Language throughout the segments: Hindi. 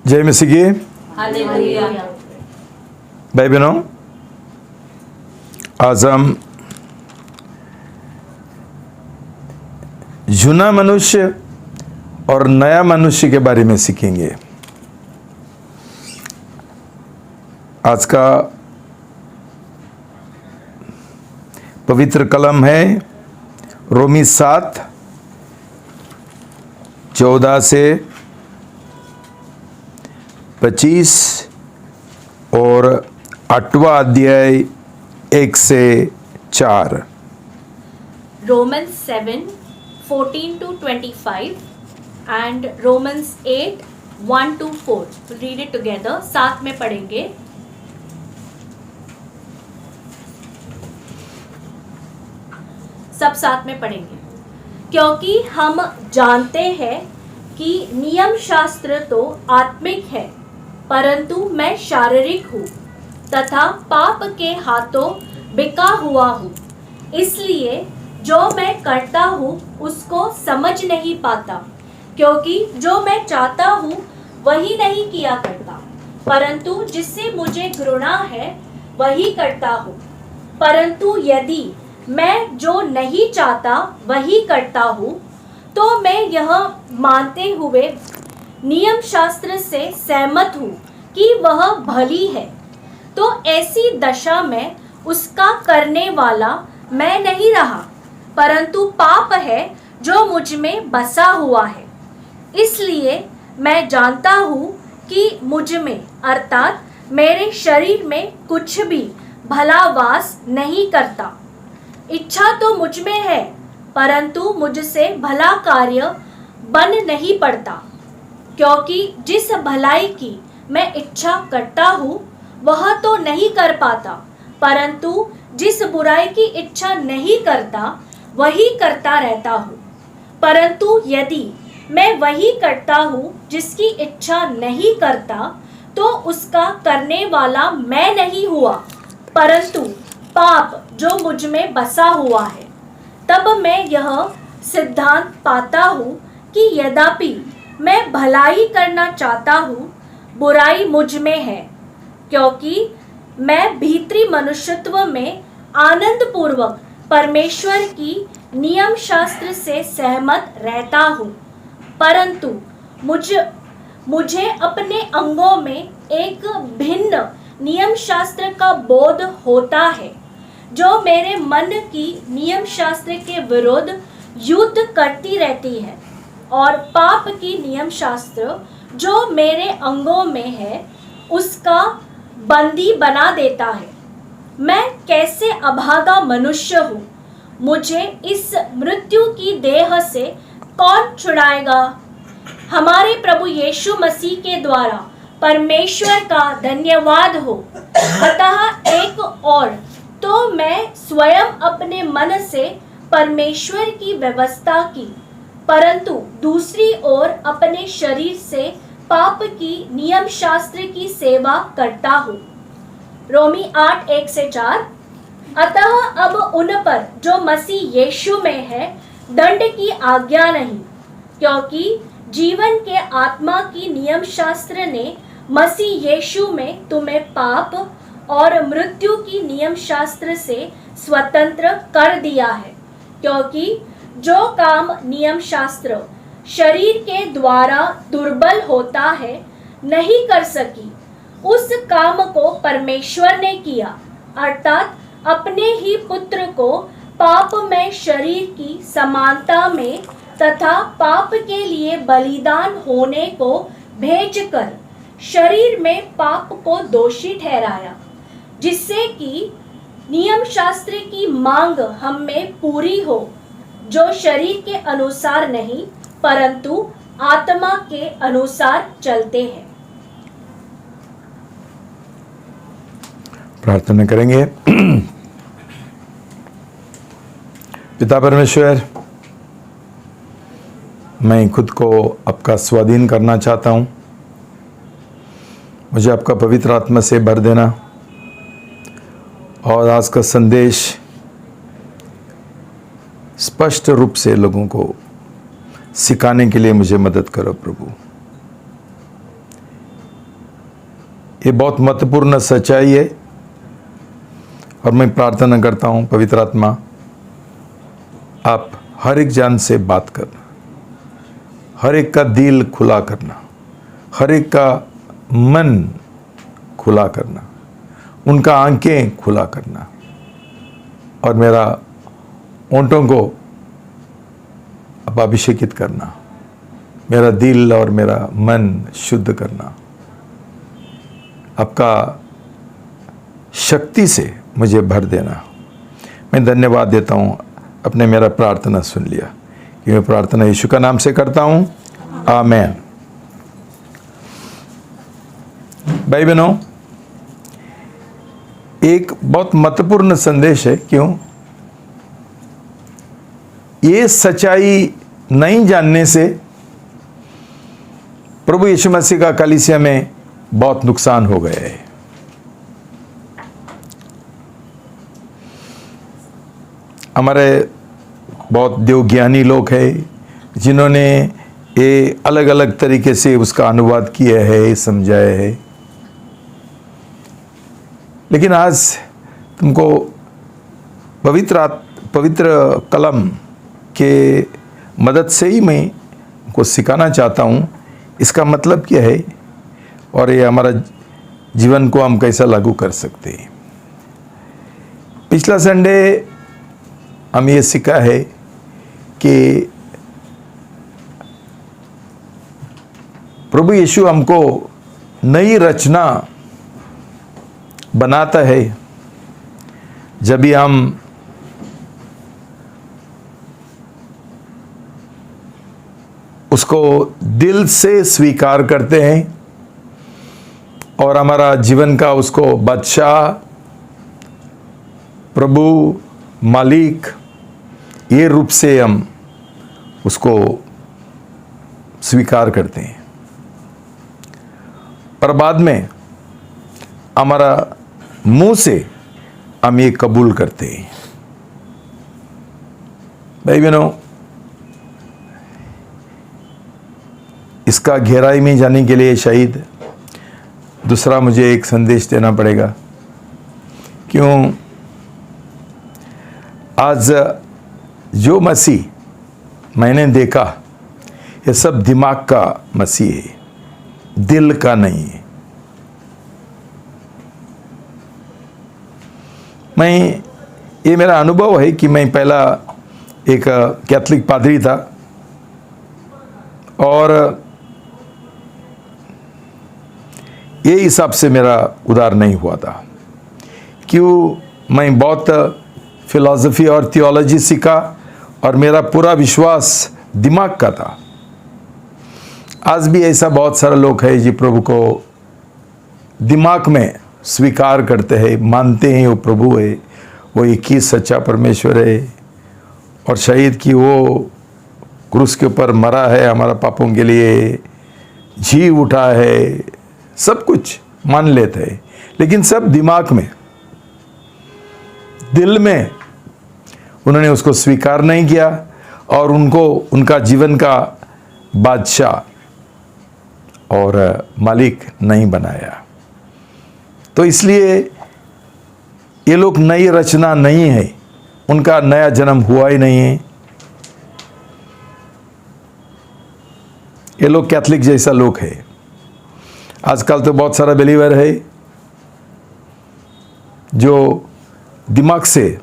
जय मसीह की। हालेलुया। भाई बहनों, आज हम जूना मनुष्य और नया मनुष्य के बारे में सीखेंगे। आज का पवित्र कलम है रोमी 7:14 से 25 और 8वां अध्याय 1 से 4। Romans 7:14 to 25 and Romans 8:1 to 4. We'll read it together. साथ में पढ़ेंगे। सब साथ में पढ़ेंगे। क्योंकि हम जानते हैं कि नियम शास्त्र तो आत्मिक है, परंतु मैं शारीरिक हूँ तथा पाप के हाथों बिका हुआ हूँ। इसलिए जो मैं करता हूँ उसको समझ नहीं पाता, क्योंकि जो मैं चाहता हूँ वही नहीं किया करता, परंतु जिससे मुझे घृणा है वही करता हूँ। परंतु यदि मैं जो नहीं चाहता वही करता हूँ, तो मैं यह मानते हुए नियम शास्त्र से सहमत हूँ कि वह भली है। तो ऐसी दशा में उसका करने वाला मैं नहीं रहा, परंतु पाप है जो मुझ में बसा हुआ है। इसलिए मैं जानता हूँ कि मुझ में अर्थात मेरे शरीर में कुछ भी भला वास नहीं करता। इच्छा तो मुझ में है, परंतु मुझसे भला कार्य बन नहीं पड़ता। क्योंकि जिस भलाई की मैं इच्छा करता हूँ वह तो नहीं कर पाता, परंतु जिस बुराई की इच्छा नहीं करता वही करता रहता हूँ। परंतु यदि मैं वही करता हूँ जिसकी इच्छा नहीं करता, तो उसका करने वाला मैं नहीं हुआ, परंतु पाप जो मुझ में बसा हुआ है। तब मैं यह सिद्धांत पाता हूँ कि यद्यपि मैं भलाई करना चाहता हूँ, बुराई मुझ में है। क्योंकि मैं भीतरी मनुष्यत्व में आनंद पूर्वक परमेश्वर की नियम शास्त्र से सहमत रहता हूँ, परंतु मुझे अपने अंगों में एक भिन्न नियम शास्त्र का बोध होता है, जो मेरे मन की नियम शास्त्र के विरुद्ध युद्ध करती रहती है, और पाप की नियम शास्त्र जो मेरे अंगों में है उसका बंदी बना देता है। मैं कैसे अभागा मनुष्य हूँ! मुझे इस मृत्यु की देह से कौन छुड़ाएगा? हमारे प्रभु यीशु मसीह के द्वारा परमेश्वर का धन्यवाद हो। अतः एक और तो मैं स्वयं अपने मन से परमेश्वर की व्यवस्था की, परंतु दूसरी ओर अपने शरीर से पाप की नियम शास्त्र की सेवा करता हूँ। रोमी 8:1 से 4। अतः अब उन पर जो मसीह यीशु में है दंड की आज्ञा नहीं, क्योंकि जीवन के आत्मा की नियम शास्त्र ने मसीह यीशु में तुम्हें पाप और मृत्यु की नियम शास्त्र से स्वतंत्र कर दिया है। क्योंकि जो काम नियम शास्त्र शरीर के द्वारा दुर्बल होता है नहीं कर सकी, उस काम को परमेश्वर ने किया, अर्थात अपने ही पुत्र को पाप में शरीर की समानता में तथा पाप के लिए बलिदान होने को भेजकर शरीर में पाप को दोषी ठहराया, जिससे कि नियम शास्त्र की मांग हम में पूरी हो, जो शरीर के अनुसार नहीं परंतु आत्मा के अनुसार चलते हैं। प्रार्थना करेंगे। पिता परमेश्वर, मैं खुद को आपका स्वाधीन करना चाहता हूँ। मुझे आपका पवित्र आत्मा से भर देना और आज का संदेश स्पष्ट रूप से लोगों को सिखाने के लिए मुझे मदद करो प्रभु। ये बहुत महत्वपूर्ण सच्चाई है। और मैं प्रार्थना करता हूँ पवित्र आत्मा आप हर एक जन से बात करना, हर एक का दिल खुला करना, हर एक का मन खुला करना, उनका आंखें खुला करना और मेरा ओंठों को आप अभिषेकित करना, मेरा दिल और मेरा मन शुद्ध करना, आपका शक्ति से मुझे भर देना। मैं धन्यवाद देता हूँ, अपने मेरा प्रार्थना सुन लिया। कि मैं प्रार्थना यीशु का नाम से करता हूँ, आमेन। भाई बहनों, एक बहुत महत्वपूर्ण संदेश है। क्यों? ये सच्चाई नहीं जानने से प्रभु यीशु मसीह का कलीसिया में बहुत नुकसान हो गया है। हमारे बहुत देवज्ञानी लोग हैं जिन्होंने ये अलग अलग तरीके से उसका अनुवाद किया है, समझाया है। लेकिन आज तुमको पवित्र कलम के मदद से ही मैं को सिखाना चाहता हूँ इसका मतलब क्या है और ये हमारा जीवन को हम कैसा लागू कर सकते हैं। पिछला संडे हम ये सीखा है कि प्रभु यीशु हमको नई रचना बनाता है जब भी हम उसको दिल से स्वीकार करते हैं और हमारा जीवन का उसको बादशाह, प्रभु, मालिक ये रूप से हम उसको स्वीकार करते हैं। पर बाद में हमारा मुंह से हम ये कबूल करते हैं। भाई बहनों, इसका गहराई में जाने के लिए शायद दूसरा मुझे एक संदेश देना पड़ेगा। क्यों? आज जो मसीह मैंने देखा ये सब दिमाग का मसीह है, दिल का नहीं है। ये मेरा अनुभव है कि मैं पहला एक कैथोलिक पादरी था और ये हिसाब से मेरा उद्धार नहीं हुआ था। क्यों? मैं बहुत फिलॉसफी और थियोलॉजी सीखा और मेरा पूरा विश्वास दिमाग का था। आज भी ऐसा बहुत सारे लोग हैं जो प्रभु को दिमाग में स्वीकार करते हैं, मानते हैं वो प्रभु है, वो एक ही सच्चा परमेश्वर है और शायद कि वो क्रूस के ऊपर मरा है हमारा पापों के लिए, जी उठा है, सब कुछ मान लेते हैं। लेकिन सब दिमाग में, दिल में उन्होंने उसको स्वीकार नहीं किया और उनको उनका जीवन का बादशाह और मालिक नहीं बनाया। तो इसलिए ये लोग नई रचना नहीं है, उनका नया जन्म हुआ ही नहीं है। ये लोग कैथोलिक जैसा लोग है। आजकल तो बहुत सारा बिलीवर है जो दिमाग से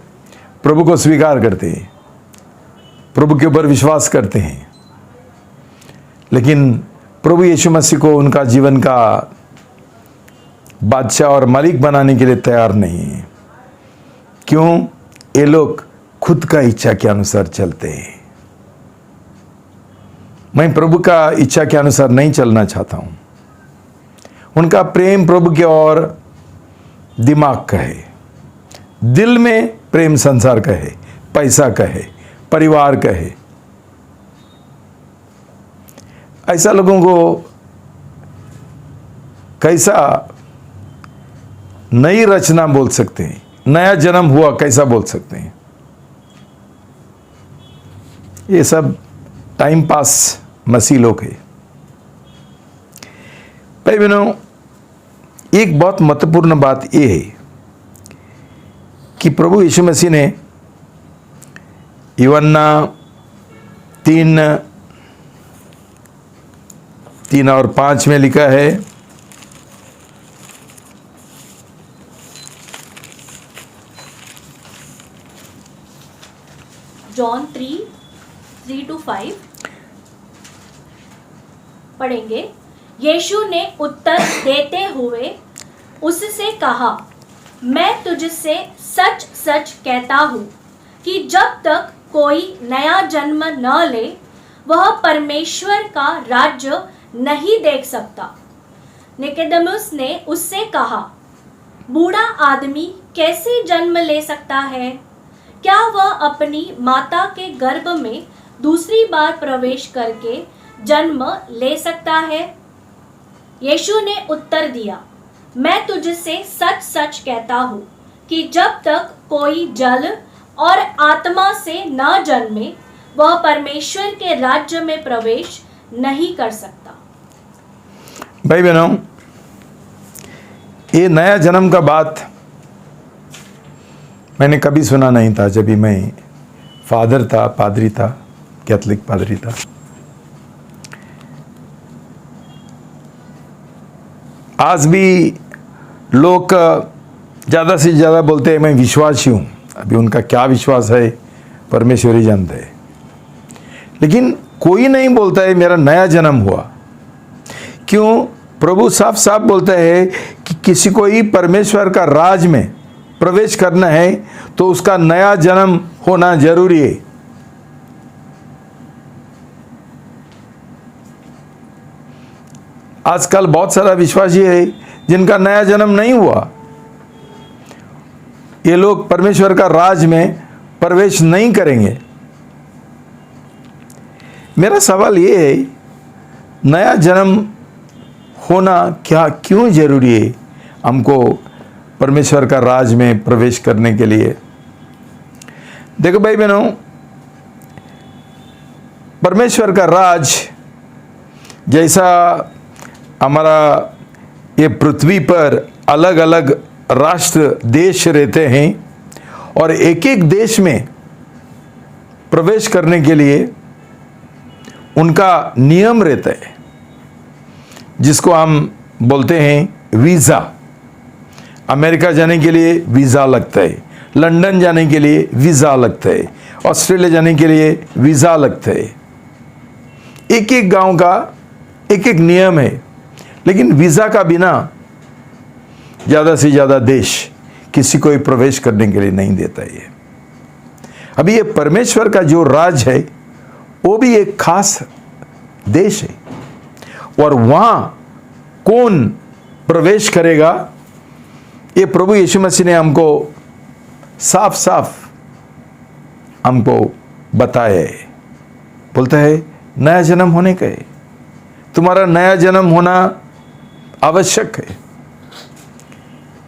प्रभु को स्वीकार करते हैं, प्रभु के ऊपर विश्वास करते हैं, लेकिन प्रभु यीशु मसीह को उनका जीवन का बादशाह और मालिक बनाने के लिए तैयार नहीं है। क्यों? ये लोग खुद का इच्छा के अनुसार चलते हैं। मैं प्रभु का इच्छा के अनुसार नहीं चलना चाहता हूं। उनका प्रेम प्रभु के और दिमाग का है, दिल में प्रेम संसार का है, पैसा का है, परिवार का है। ऐसा लोगों को कैसा नई रचना बोल सकते हैं, नया जन्म हुआ कैसा बोल सकते हैं? ये सब टाइम पास मसीह लोग है। भाई बहनों, एक बहुत महत्वपूर्ण बात यह है कि प्रभु यीशु मसीह ने यूहन्ना 3 और 5 में लिखा है, जॉन 3:3-5 पढ़ेंगे। यीशु ने उत्तर देते हुए उससे कहा, मैं तुझसे सच सच कहता हूँ कि जब तक कोई नया जन्म न ले वह परमेश्वर का राज्य नहीं देख सकता। निकोदेमुस ने उससे कहा, बूढ़ा आदमी कैसे जन्म ले सकता है? क्या वह अपनी माता के गर्भ में दूसरी बार प्रवेश करके जन्म ले सकता है? यीशु ने उत्तर दिया, मैं तुझसे सच सच कहता हूँ कि जब तक कोई जल और आत्मा से न जन्मे वह परमेश्वर के राज्य में प्रवेश नहीं कर सकता। भाई बहनों, ये नया जन्म का बात मैंने कभी सुना नहीं था जब भी मैं फादर था, पादरी था, कैथोलिक पादरी था। आज भी लोग ज़्यादा से ज़्यादा बोलते हैं मैं विश्वासी हूँ। अभी उनका क्या विश्वास है परमेश्वर ही जानते हैं, लेकिन कोई नहीं बोलता है मेरा नया जन्म हुआ। क्यों? प्रभु साफ साफ बोलता है कि किसी को ही परमेश्वर का राज में प्रवेश करना है तो उसका नया जन्म होना जरूरी है। आजकल बहुत सारा विश्वासी है जिनका नया जन्म नहीं हुआ। ये लोग परमेश्वर का राज में प्रवेश नहीं करेंगे। मेरा सवाल ये है, नया जन्म होना क्यों जरूरी है हमको परमेश्वर का राज में प्रवेश करने के लिए? देखो भाई बहनों, परमेश्वर का राज जैसा हमारा ये पृथ्वी पर अलग अलग राष्ट्र देश रहते हैं और एक एक देश में प्रवेश करने के लिए उनका नियम रहता है, जिसको हम बोलते हैं वीज़ा। अमेरिका जाने के लिए वीज़ा लगता है, लंदन जाने के लिए वीज़ा लगता है, ऑस्ट्रेलिया जाने के लिए वीज़ा लगता है। एक एक गांव का एक एक नियम है, लेकिन वीज़ा का बिना ज़्यादा से ज़्यादा देश किसी को प्रवेश करने के लिए नहीं देता है। अभी ये परमेश्वर का जो राज है वो भी एक खास देश है, और वहाँ कौन प्रवेश करेगा ये प्रभु यीशु मसीह ने हमको साफ साफ हमको बताया है। बोलता है नया जन्म होने का है, तुम्हारा नया जन्म होना आवश्यक है।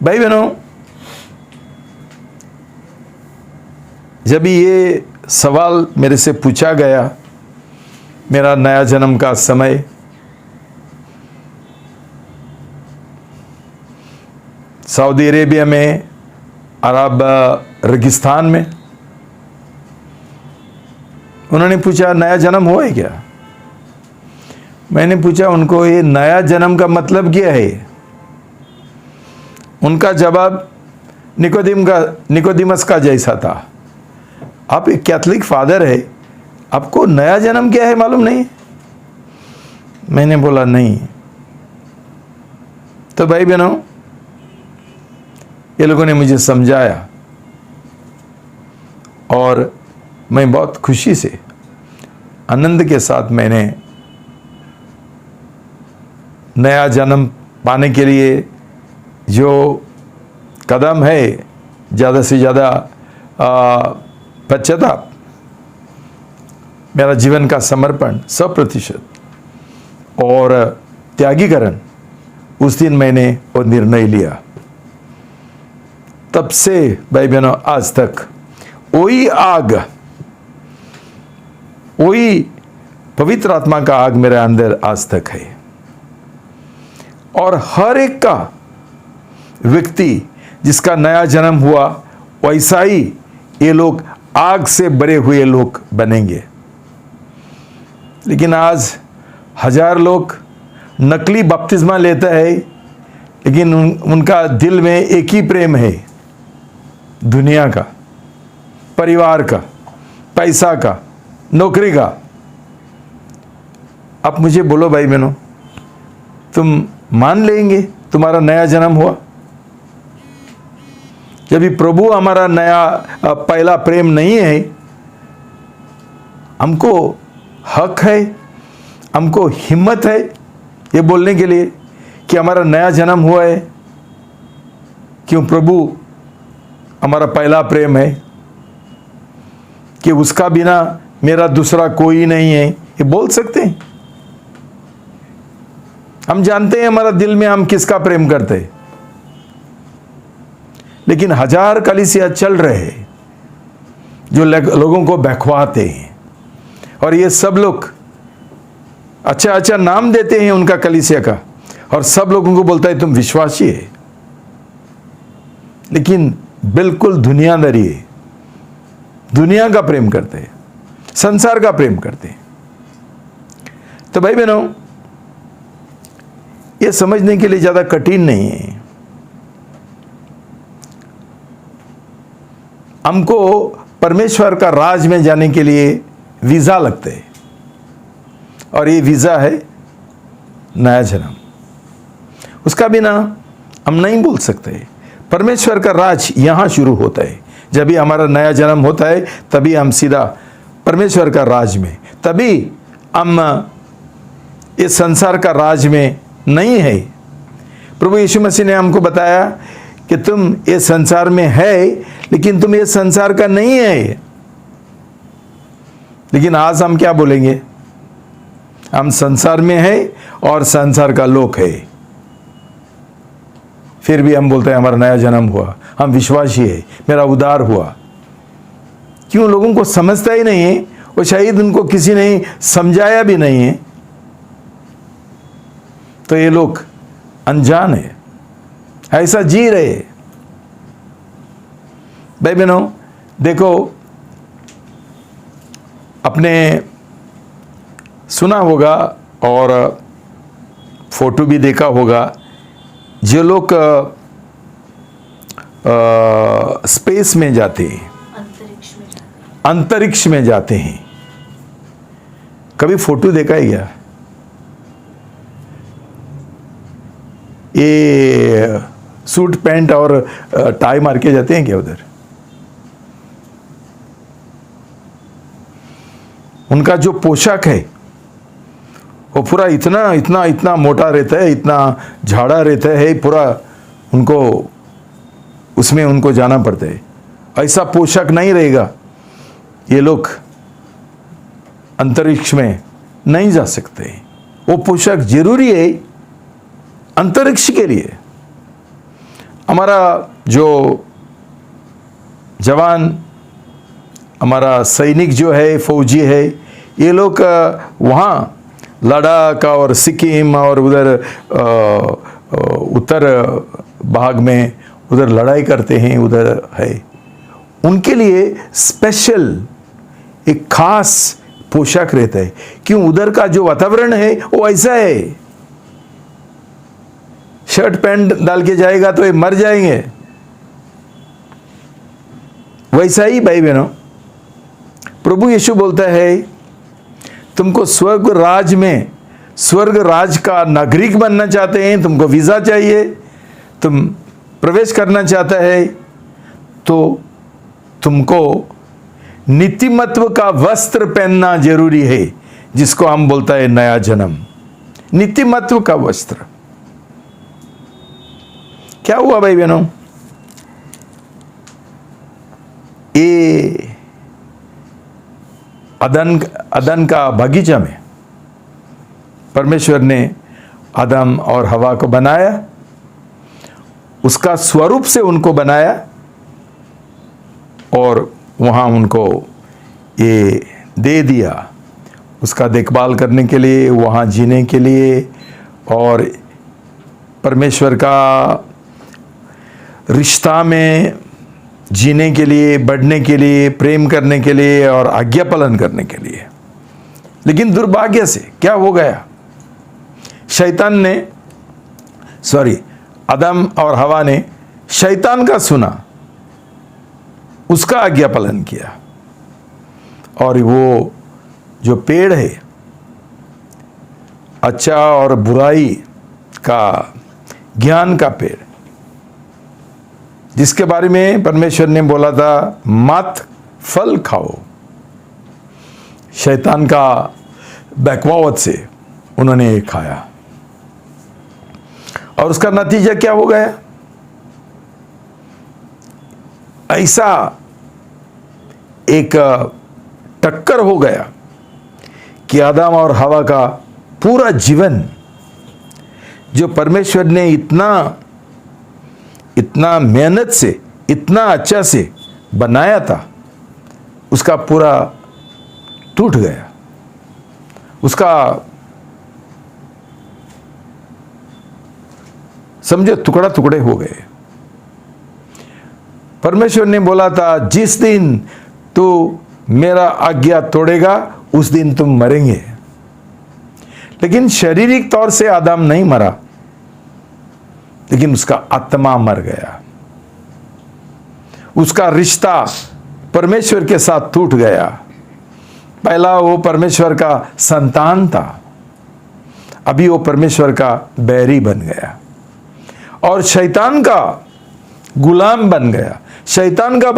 भाई बहनों, जब ये सवाल मेरे से पूछा गया, मेरा नया जन्म का समय, सऊदी अरेबिया में, अरब रेगिस्तान में, उन्होंने पूछा नया जन्म हुआ है क्या? मैंने पूछा उनको ये नया जन्म का मतलब क्या है? उनका जवाब निकोदेमस का जैसा था। आप एक कैथोलिक फादर है, आपको नया जन्म क्या है मालूम नहीं? मैंने बोला नहीं। तो भाई बहनों, ये लोगों ने मुझे समझाया और मैं बहुत खुशी से, आनंद के साथ मैंने नया जन्म पाने के लिए जो कदम है, ज़्यादा से ज़्यादा पश्चाताप, मेरा जीवन का समर्पण 100% और त्यागीकरण, उस दिन मैंने वो निर्णय लिया। तब से भाई बहनों आज तक वही आग, वही पवित्र आत्मा का आग मेरे अंदर आज तक है, और हर एक का व्यक्ति जिसका नया जन्म हुआ, वैसा ही ये लोग आग से भरे हुए लोग बनेंगे। लेकिन आज 1000 लोग नकली बपतिस्मा लेता है, लेकिन उनका दिल में एक ही प्रेम है, दुनिया का, परिवार का, पैसा का, नौकरी का। आप मुझे बोलो भाई बहनों, तुम मान लेंगे तुम्हारा नया जन्म हुआ? जब भी प्रभु हमारा नया पहला प्रेम नहीं है, हमको हक है, हमको हिम्मत है ये बोलने के लिए कि हमारा नया जन्म हुआ है, क्यों प्रभु हमारा पहला प्रेम है, कि उसका बिना मेरा दूसरा कोई नहीं है, ये बोल सकते हैं। हम जानते हैं हमारा दिल में हम किसका प्रेम करते हैं, लेकिन 1000 कलीसिया चल रहे हैं जो लोगों को बहकवाते हैं, और ये सब लोग अच्छा अच्छा नाम देते हैं उनका कलीसिया का, और सब लोगों को बोलता है तुम विश्वासी है, लेकिन बिल्कुल दुनियादारी है, दुनिया का प्रेम करते हैं, संसार का प्रेम करते हैं। तो भाई बहनों, ये समझने के लिए ज़्यादा कठिन नहीं है। हमको परमेश्वर का राज में जाने के लिए वीज़ा लगते है, और ये वीज़ा है नया जन्म। उसका बिना हम नहीं बोल सकते। परमेश्वर का राज यहाँ शुरू होता है, जब भी हमारा नया जन्म होता है तभी हम सीधा परमेश्वर का राज में, तभी हम इस संसार का राज में नहीं है। प्रभु यीशु मसीह ने हमको बताया कि तुम ये संसार में है, लेकिन तुम ये संसार का नहीं है। लेकिन आज हम क्या बोलेंगे? हम संसार में है और संसार का लोक है, फिर भी हम बोलते हैं हमारा नया जन्म हुआ, हम विश्वासी है, मेरा उद्धार हुआ। क्यों? लोगों को समझता ही नहीं है, और शायद उनको किसी ने समझाया भी नहीं है, तो ये लोग अनजान है, ऐसा जी रहे। भाई बहनों देखो, आपने सुना होगा और फोटो भी देखा होगा, जो लोग स्पेस में जाते हैं, अंतरिक्ष में जाते हैं, कभी फोटो देखा है क्या? ये सूट पैंट और टाई मार के जाते हैं क्या उधर? उनका जो पोशाक है वो पूरा इतना इतना इतना मोटा रहता है, इतना झाड़ा रहता है, पूरा उनको उसमें उनको जाना पड़ता है। ऐसा पोशाक नहीं रहेगा, ये लोग अंतरिक्ष में नहीं जा सकते। वो पोशाक जरूरी है अंतरिक्ष के लिए। हमारा जो जवान, हमारा सैनिक जो है, फौजी है, ये लोग वहाँ लद्दाख और सिक्किम और उधर उत्तर भाग में उधर लड़ाई करते हैं, उधर है। उनके लिए स्पेशल एक खास पोशाक रहता है। क्यों? उधर का जो वातावरण है वो ऐसा है, शर्ट पैंट डाल के जाएगा तो ये मर जाएंगे। वैसा ही भाई बहनों, प्रभु यीशु बोलता है तुमको स्वर्ग राज में, स्वर्ग राज का नागरिक बनना चाहते हैं, तुमको वीज़ा चाहिए, तुम प्रवेश करना चाहता है, तो तुमको नीतिमत्व का वस्त्र पहनना जरूरी है, जिसको हम बोलता है नया जन्म। नीतिमत्व का वस्त्र। क्या हुआ भाई बहनों? ये अदन का बगीचा में परमेश्वर ने आदम और हवा को बनाया, उसका स्वरूप से उनको बनाया, और वहाँ उनको ये दे दिया उसका देखभाल करने के लिए, वहाँ जीने के लिए। और परमेश्वर का रिश्ता में जीने के लिए, बढ़ने के लिए, प्रेम करने के लिए और आज्ञा पालन करने के लिए। लेकिन दुर्भाग्य से क्या हो गया, शैतान ने आदम और हवा ने शैतान का सुना, उसका आज्ञा पालन किया, और वो जो पेड़ है अच्छा और बुराई का, ज्ञान का पेड़, जिसके बारे में परमेश्वर ने बोला था मत फल खाओ, शैतान का बकवावत से उन्होंने ये खाया, और उसका नतीजा क्या हो गया, ऐसा एक टक्कर हो गया कि आदम और हवा का पूरा जीवन, जो परमेश्वर ने इतना मेहनत से, इतना अच्छा से बनाया था, उसका पूरा टूट गया, उसका समझो टुकड़ा टुकड़े हो गए। परमेश्वर ने बोला था जिस दिन तू मेरा आज्ञा तोड़ेगा उस दिन तुम मरेंगे। लेकिन शारीरिक तौर से आदम नहीं मरा, लेकिन उसका आत्मा मर गया, उसका रिश्ता परमेश्वर के साथ टूट गया। पहला वो परमेश्वर का संतान था, अभी वो परमेश्वर का बैरी बन गया और शैतान का गुलाम बन गया, शैतान का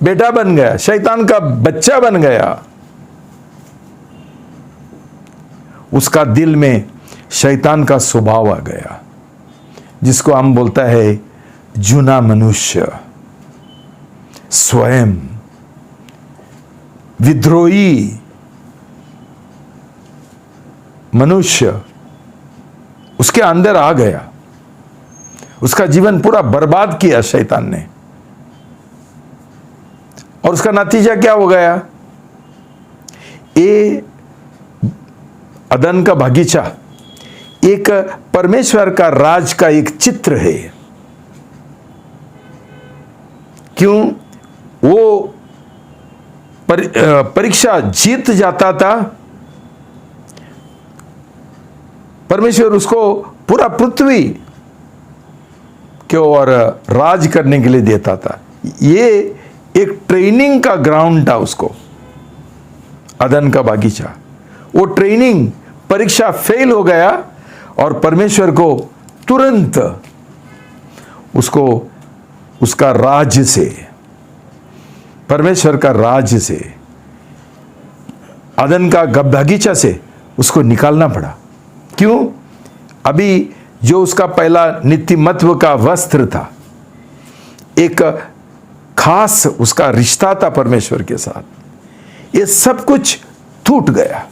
बेटा बन गया, शैतान का बच्चा बन गया। उसका दिल में शैतान का स्वभाव आ गया, जिसको हम बोलता है जुना मनुष्य, स्वयं विद्रोही मनुष्य उसके अंदर आ गया। उसका जीवन पूरा बर्बाद किया शैतान ने, और उसका नतीजा क्या हो गया, ये अदन का बगीचा एक परमेश्वर का राज का एक चित्र है। क्यों? वो परीक्षा जीत जाता था, परमेश्वर उसको पूरा पृथ्वी के और राज करने के लिए देता था। ये एक ट्रेनिंग का ग्राउंड था उसको, अदन का बागीचा। वो ट्रेनिंग परीक्षा फेल हो गया और परमेश्वर को तुरंत उसको उसका राज्य से, परमेश्वर का राज्य से, अदन का बगीचा से उसको निकालना पड़ा। क्यों? अभी जो उसका पहला नीतिमत्व का वस्त्र था, एक खास उसका रिश्ता था परमेश्वर के साथ, ये सब कुछ टूट गया,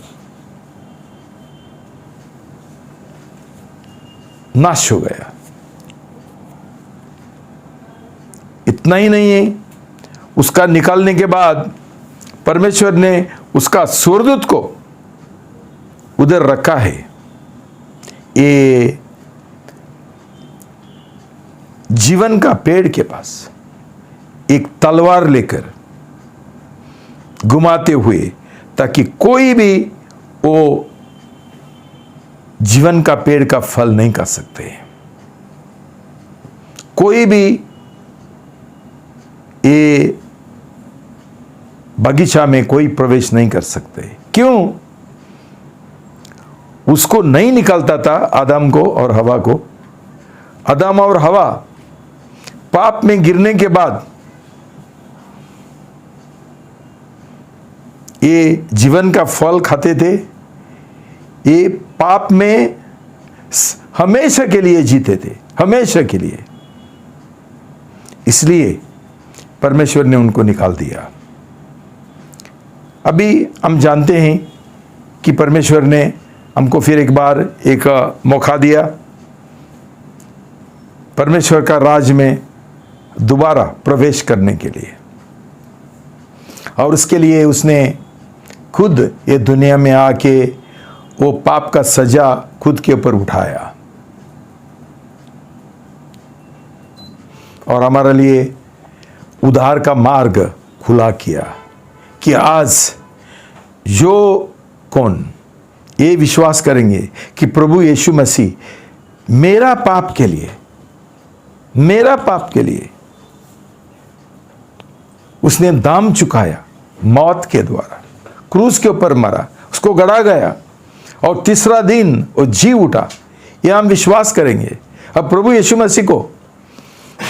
नाश हो गया। इतना ही नहीं है, उसका निकालने के बाद परमेश्वर ने उसका स्वर्गदूत को उधर रखा है, ये जीवन का पेड़ के पास एक तलवार लेकर घुमाते हुए, ताकि कोई भी वो जीवन का पेड़ का फल नहीं कर सकते, कोई भी ये बगीचा में कोई प्रवेश नहीं कर सकते। क्यों? उसको नहीं निकालता था आदम को और हवा को। आदम और हवा पाप में गिरने के बाद ये जीवन का फल खाते थे, ये पाप में हमेशा के लिए जीते थे, हमेशा के लिए। इसलिए परमेश्वर ने उनको निकाल दिया। अभी हम जानते हैं कि परमेश्वर ने हमको फिर एक बार एक मौका दिया परमेश्वर का राज में दोबारा प्रवेश करने के लिए, और उसके लिए उसने खुद ये दुनिया में आके वो पाप का सजा खुद के ऊपर उठाया, और हमारे लिए उद्धार का मार्ग खुला किया कि आज जो कौन ये विश्वास करेंगे कि प्रभु यीशु मसीह मेरा पाप के लिए उसने दाम चुकाया, मौत के द्वारा क्रूस के ऊपर मरा, उसको गड़ा गया और तीसरा दिन वो जी उठा, ये हम विश्वास करेंगे। अब प्रभु यीशु मसीह को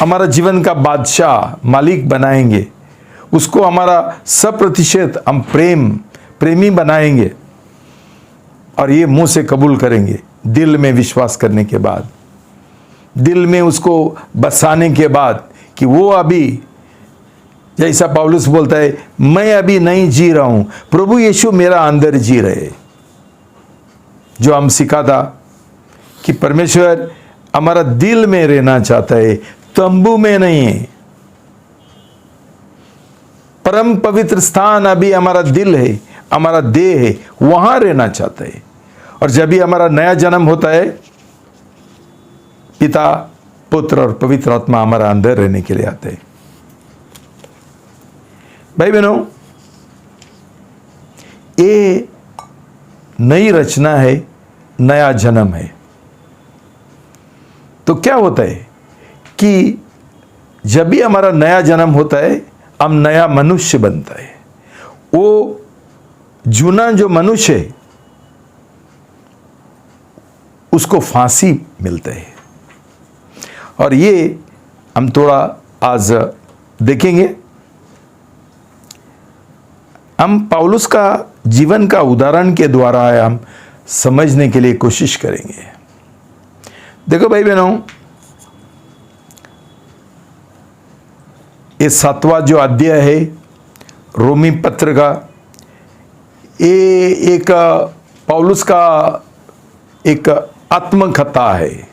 हमारा जीवन का बादशाह मालिक बनाएंगे, उसको हमारा 100% हम प्रेमी बनाएंगे और ये मुंह से कबूल करेंगे, दिल में विश्वास करने के बाद, दिल में उसको बसाने के बाद कि वो अभी, जैसा पौलुस बोलता है, मैं अभी नहीं जी रहा हूं, प्रभु यीशु मेरा अंदर जी रहे। जो हम सीखा था कि परमेश्वर हमारा दिल में रहना चाहता है, तंबू में नहीं है। परम पवित्र स्थान अभी हमारा दिल है, हमारा देह है, वहां रहना चाहता है। और जब भी हमारा नया जन्म होता है, पिता, पुत्र और पवित्र आत्मा हमारा अंदर रहने के लिए आते हैं। भाई बहनों, ये नई रचना है, नया जन्म है। तो क्या होता है कि जब भी हमारा नया जन्म होता है, हम नया मनुष्य बनता है। वो जूना जो मनुष्य है उसको फांसी मिलता है। और ये हम थोड़ा आज देखेंगे। हम पौलुस का जीवन का उदाहरण के द्वारा हम समझने के लिए कोशिश करेंगे। देखो भाई बहनों, ये 7वां जो अध्याय है रोमी पत्र का, ये एक पौलुस का एक आत्मकथा है,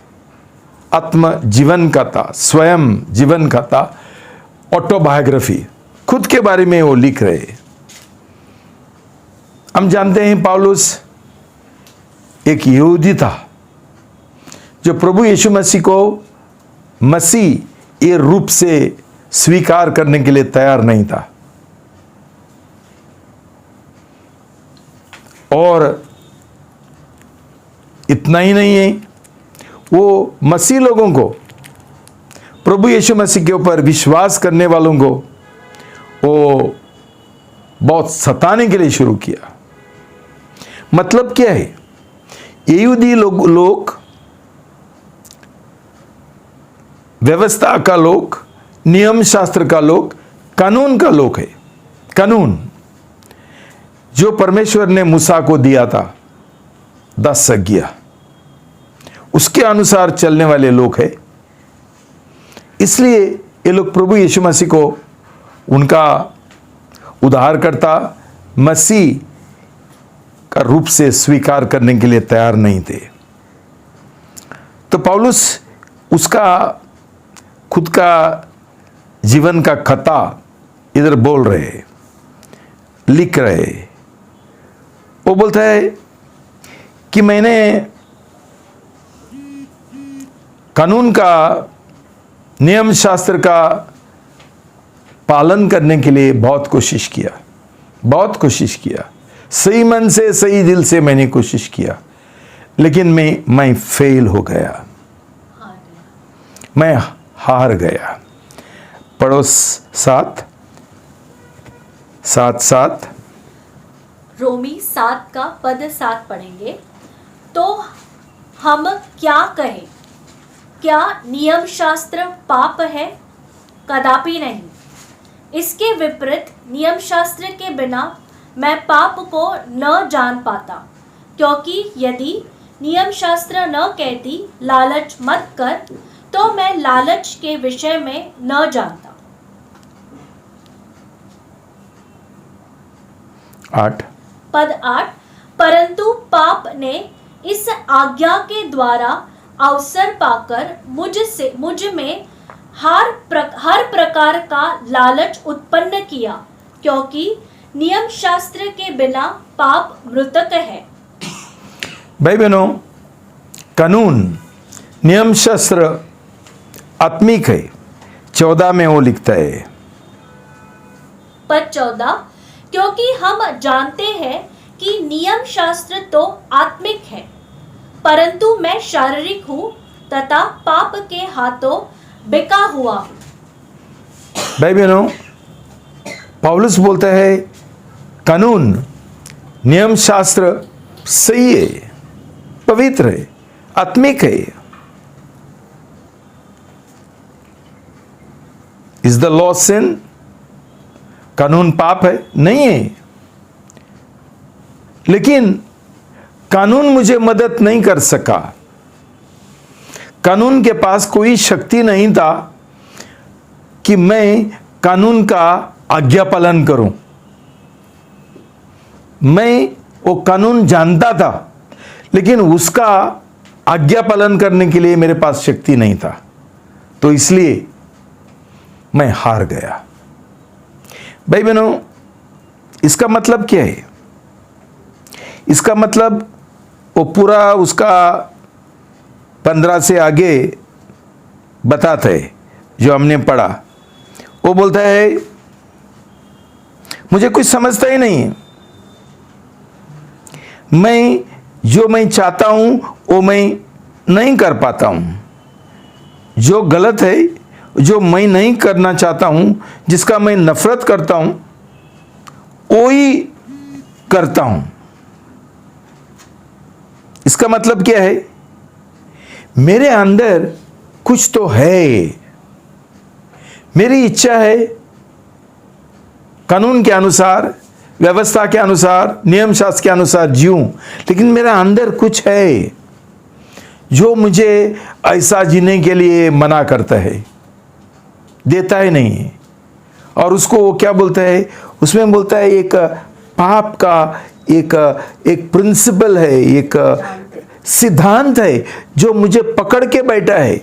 आत्म जीवन कथा, स्वयं जीवन कथा, ऑटोबायोग्राफी, खुद के बारे में वो लिख रहे हैं। हम जानते हैं पौलुस एक यहूदी था जो प्रभु यीशु मसीह को मसीह ये रूप से स्वीकार करने के लिए तैयार नहीं था। और इतना ही नहीं है, वो मसीह लोगों को, प्रभु यीशु मसीह के ऊपर विश्वास करने वालों को वो बहुत सताने के लिए शुरू किया। मतलब क्या है? यहूदी लोग व्यवस्था का लोग, नियम शास्त्र का लोग, कानून का लोग है। कानून जो परमेश्वर ने मूसा को दिया था, 10 आज्ञा, उसके अनुसार चलने वाले लोग हैं। इसलिए ये लोग प्रभु यीशु मसीह को उनका उद्धारकर्ता मसीह का रूप से स्वीकार करने के लिए तैयार नहीं थे। तो पौलुस उसका खुद का जीवन का कथा इधर बोल रहे, लिख रहे। वो बोलता है कि मैंने कानून का, नियम शास्त्र का पालन करने के लिए बहुत कोशिश किया, सही मन से, सही दिल से मैंने कोशिश किया, लेकिन मैं फेल हो गया, मैं हार गया। पड़ोस 7 रोमी 7 का पद 7 पढ़ेंगे। तो हम क्या कहें? क्या नियम शास्त्र पाप है? कदापि नहीं। इसके विपरीत नियम शास्त्र के बिना मैं पाप को न जान पाता, क्योंकि यदि नियम शास्त्र न कहती लालच मत कर, तो मैं लालच के विषय में न जानता। 8 पद 8, परंतु पाप ने इस आज्ञा के द्वारा अवसर पाकर मुझ में हर प्रकार का लालच उत्पन्न किया, क्योंकि नियम शास्त्र के बिना पाप मृतक है। भाई बहनों, कानून, नियम शास्त्र आत्मिक है, 14 में वो लिखता है, पद 14, क्योंकि हम जानते हैं कि नियम शास्त्र तो आत्मिक है, परंतु मैं शारीरिक हूँ तथा पाप के हाथों बिका हुआ हूँ। भाई बहनों, पौलुस बोलता है कानून, नियम शास्त्र सही है, पवित्र है, आत्मिक है। इज द लॉ सिन? कानून पाप है? नहीं है। लेकिन कानून मुझे मदद नहीं कर सका। कानून के पास कोई शक्ति नहीं था कि मैं कानून का आज्ञा पालन करूं। मैं वो कानून जानता था, लेकिन उसका आज्ञा पालन करने के लिए मेरे पास शक्ति नहीं था, तो इसलिए मैं हार गया। भाई बहनों, इसका मतलब क्या है? इसका मतलब वो पूरा उसका 15 से आगे बताता है जो हमने पढ़ा। वो बोलता है मुझे कुछ समझता ही नहीं, मैं चाहता हूं वो मैं नहीं कर पाता हूं। जो गलत है, जो मैं नहीं करना चाहता हूं, जिसका मैं नफरत करता हूं, वो ही करता हूं। इसका मतलब क्या है? मेरे अंदर कुछ तो है। मेरी इच्छा है कानून के अनुसार, व्यवस्था के अनुसार, नियम शास्त्र के अनुसार जीऊं, लेकिन मेरा अंदर कुछ है जो मुझे ऐसा जीने के लिए मना करता है, देता ही नहीं है। और उसको वो क्या बोलता है? उसमें बोलता है एक पाप का एक प्रिंसिपल है, एक सिद्धांत है जो मुझे पकड़ के बैठा है।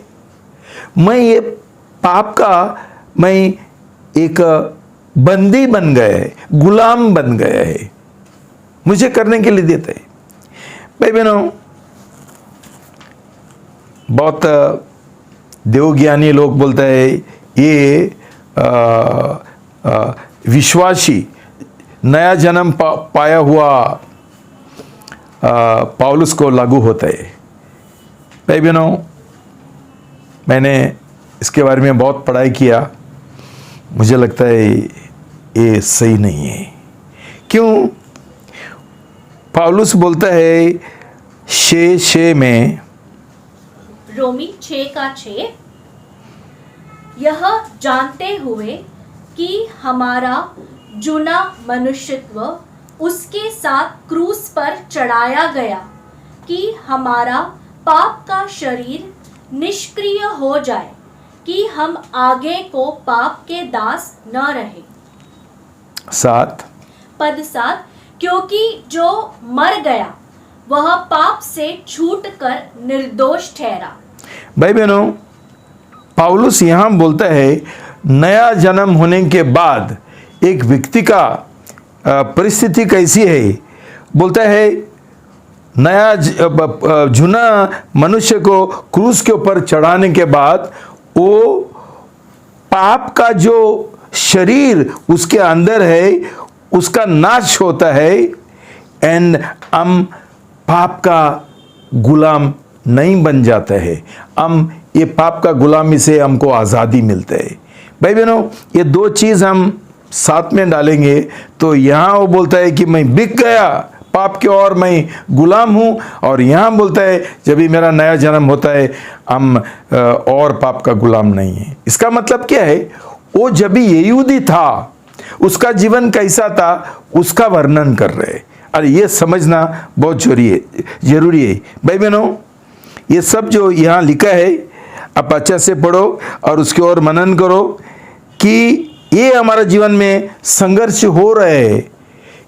मैं ये पाप का मैं एक बंदी बन गया है, गुलाम बन गया है, मुझे करने के लिए देता है। भाई बहनों, बहुत देवज्ञानी लोग बोलते हैं ये विश्वासी नया जन्म पाया हुआ पौलुस को लागू होता है। भाई बहनों, मैंने इसके बारे में बहुत पढ़ाई किया, मुझे लगता है ये सही नहीं है। क्यों? पौलुस बोलता है 6:6 में, रोमी 6:6, यह जानते हुए कि हमारा जुना मनुष्यत्व उसके साथ क्रूस पर चढ़ाया गया, कि हमारा पाप का शरीर निष्क्रिय हो जाए, कि हम आगे को पाप के दास न रहे। 7 पद 7, क्योंकि जो मर गया वह पाप से छूटकर निर्दोष ठहरा। भाई बहनों, पौलुस यहां बोलता है नया जन्म होने के बाद एक व्यक्ति का परिस्थिति कैसी है। बोलता है नया जुना मनुष्य को क्रूस के ऊपर चढ़ाने के बाद वो पाप का जो शरीर उसके अंदर है उसका नाश होता है, एंड हम पाप का गुलाम नहीं बन जाता है। हम ये पाप का गुलामी से हमको आज़ादी मिलता है। भाई बहनों, ये दो चीज़ हम साथ में डालेंगे तो यहाँ वो बोलता है कि मैं बिक गया पाप के और मैं गुलाम हूँ, और यहाँ बोलता है जब भी मेरा नया जन्म होता है हम और पाप का गुलाम नहीं है। इसका मतलब क्या है? वो जब भी यहूदी था उसका जीवन कैसा था उसका वर्णन कर रहे हैं। और ये समझना बहुत जरूरी है। भाई बहनों, ये सब जो यहाँ लिखा है आप अच्छा से पढ़ो और उसके ओर मनन करो कि ये हमारा जीवन में संघर्ष हो रहे हैं।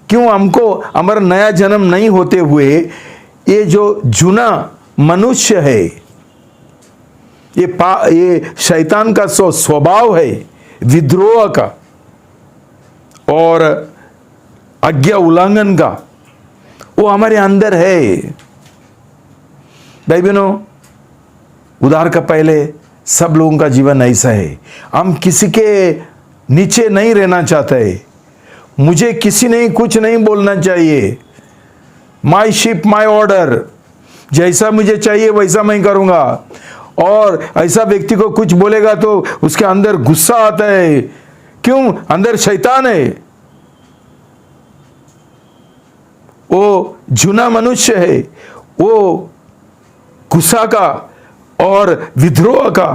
क्यों? हमको हमारा नया जन्म नहीं होते हुए ये जो जुना मनुष्य है, ये शैतान का स्वभाव है विद्रोह का और आज्ञा उल्लंघन का, वो हमारे अंदर है। भाई बहनों, उद्धार का पहले सब लोगों का जीवन ऐसा है, हम किसी के नीचे नहीं रहना चाहते। मुझे किसी ने कुछ नहीं बोलना चाहिए। माई शिप माई ऑर्डर, जैसा मुझे चाहिए वैसा मैं करूंगा। और ऐसा व्यक्ति को कुछ बोलेगा तो उसके अंदर गुस्सा आता है। क्यों? अंदर शैतान है, वो झूना मनुष्य है, वो गुस्सा का और विद्रोह का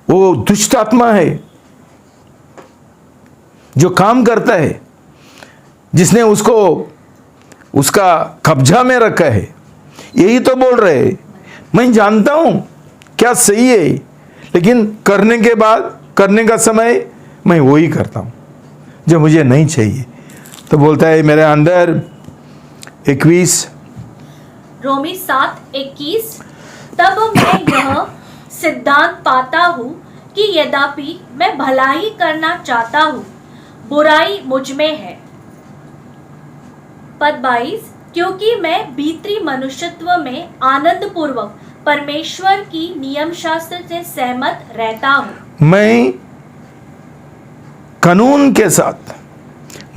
वो दुष्ट आत्मा है जो काम करता है, जिसने उसको उसका कब्जा में रखा है। यही तो बोल रहे हैं। मैं जानता हूं क्या सही है, लेकिन करने के बाद, करने का समय मैं वही करता हूं जो मुझे नहीं चाहिए। तो बोलता है मेरे अंदर 21 रोमी 7:21, तब मैं यह सिद्धांत पाता हूँ कि यद्यपि मैं भलाई करना चाहता हूँ, बुराई मुझ में है। पद 22, क्योंकि मैं भीतरी मनुष्यत्व में आनंद पूर्वक परमेश्वर की नियम शास्त्र से सहमत रहता हूँ। मैं कानून के साथ,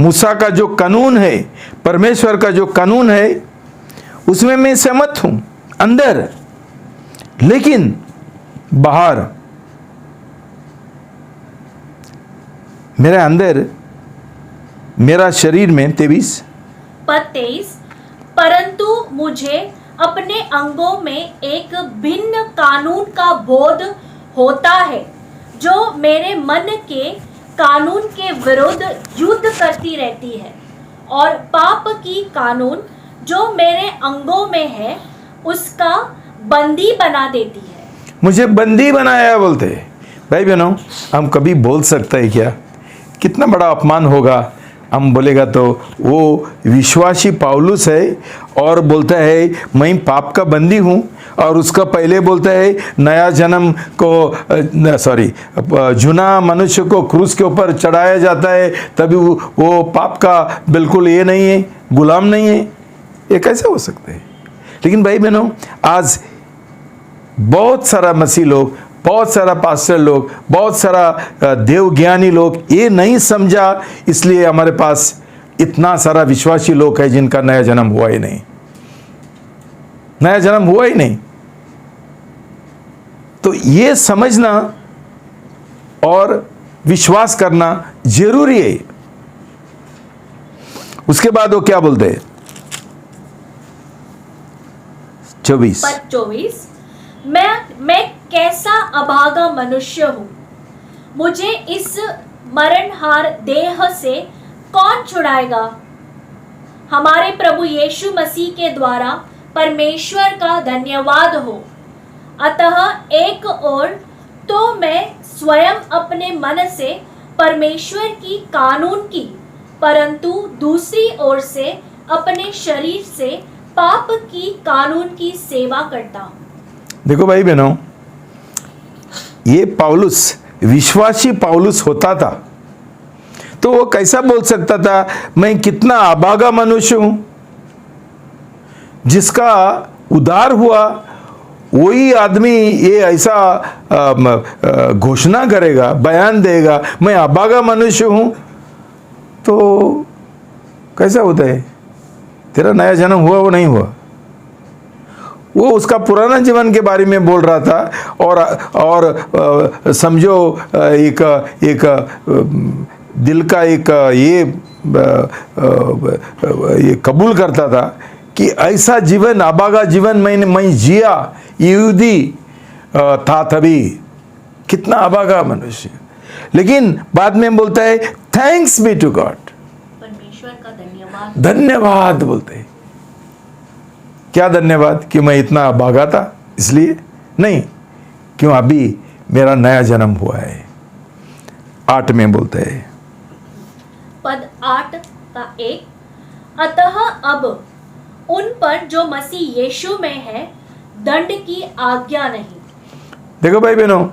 मूसा का जो कानून है, परमेश्वर का जो कानून है, उसमें मैं सहमत हूं अंदर, लेकिन बाहर मेरे अंदर, मेरा शरीर में 23 पद 23, परंतु मुझे अपने अंगों में एक भिन्न कानून का बोध होता है, जो मेरे मन के कानून के विरुद्ध युद्ध करती रहती है, और पाप की कानून जो मेरे अंगों में है उसका बंदी बना देती है। मुझे बंदी बनाया बोलते हैं। भाई बहनों, हम कभी बोल सकते हैं क्या? कितना बड़ा अपमान होगा हम बोलेगा तो। वो विश्वासी पौलुस है और बोलता है मैं पाप का बंदी हूँ, और उसका पहले बोलता है नया जन्म को, सॉरी, जुना मनुष्य को क्रूस के ऊपर चढ़ाया जाता है, तभी वो पाप का बिल्कुल ये नहीं है, गुलाम नहीं है। ये कैसे हो सकता है? लेकिन भाई बहनों, आज बहुत सारा मसीह लोग, बहुत सारा पास्टर लोग, बहुत सारा देवज्ञानी लोग ये नहीं समझा, इसलिए हमारे पास इतना सारा विश्वासी लोग है जिनका नया जन्म हुआ ही नहीं, नया जन्म हुआ ही नहीं। तो ये समझना और विश्वास करना जरूरी है। उसके बाद वो क्या बोलते हैं? 24 पद 24, मैं कैसा अभागा मनुष्य हूँ, मुझे इस मरणहार देह से कौन छुड़ाएगा? हमारे प्रभु यीशु मसीह के द्वारा परमेश्वर का धन्यवाद हो। अतः एक ओर तो मैं स्वयं अपने मन से परमेश्वर की कानून की, परंतु दूसरी ओर से अपने शरीर से पाप की कानून की सेवा करता हूँ। देखो भाई बहनों, ये पौलुस विश्वासी पौलुस होता था तो वो कैसा बोल सकता था मैं कितना अभागा मनुष्य हूं? जिसका उद्धार हुआ वही आदमी ये ऐसा घोषणा करेगा, बयान देगा मैं अभागा मनुष्य हूं, तो कैसा होता है? तेरा नया जन्म हुआ वो नहीं हुआ। वो उसका पुराना जीवन के बारे में बोल रहा था, और समझो एक दिल का एक ये कबूल करता था कि ऐसा जीवन, अभागा जीवन मैं जिया, यहूदी था तभी, कितना अभागा मनुष्य। लेकिन बाद में बोलता है थैंक्स बी टू गॉड, परमेश्वर का धन्यवाद, धन्यवाद बोलते हैं। क्या धन्यवाद? कि मैं इतना अभागा था इसलिए नहीं, क्यों अभी मेरा नया जन्म हुआ है। 8 में बोलते हैं, पद 8 का 1, अतः अब उन पर जो मसीह यीशु में है दंड की आज्ञा नहीं। देखो भाई बहनों,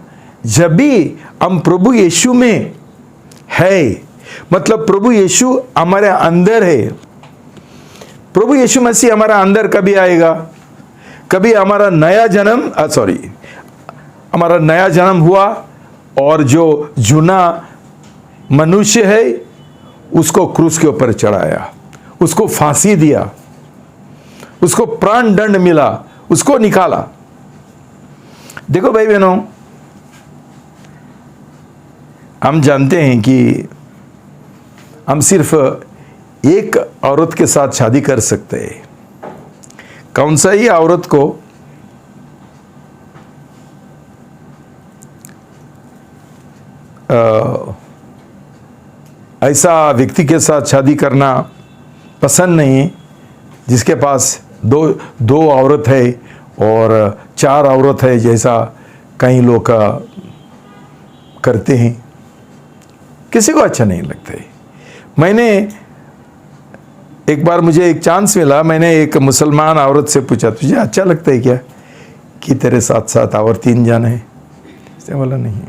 जब भी हम प्रभु यीशु में है, मतलब प्रभु यीशु हमारे अंदर है। प्रभु यीशु मसीह हमारा अंदर कभी आएगा? कभी हमारा नया जन्म, हमारा नया जन्म हुआ और जो जूना मनुष्य है उसको क्रूस के ऊपर चढ़ाया, उसको फांसी दिया, उसको प्राण दंड मिला, उसको निकाला। देखो भाई बहनों, हम जानते हैं कि हम सिर्फ एक औरत के साथ शादी कर सकते हैं। कौन सा ही औरत को ऐसा व्यक्ति के साथ शादी करना पसंद नहीं है जिसके पास दो औरत है और 4 औरत है, जैसा कई लोग करते हैं। किसी को अच्छा नहीं लगता है। मैंने एक बार, मुझे एक चांस मिला, मैंने एक मुसलमान औरत से पूछा, तुझे अच्छा लगता है क्या कि तेरे साथ साथ और 3 जन हैं? उसने बोला नहीं,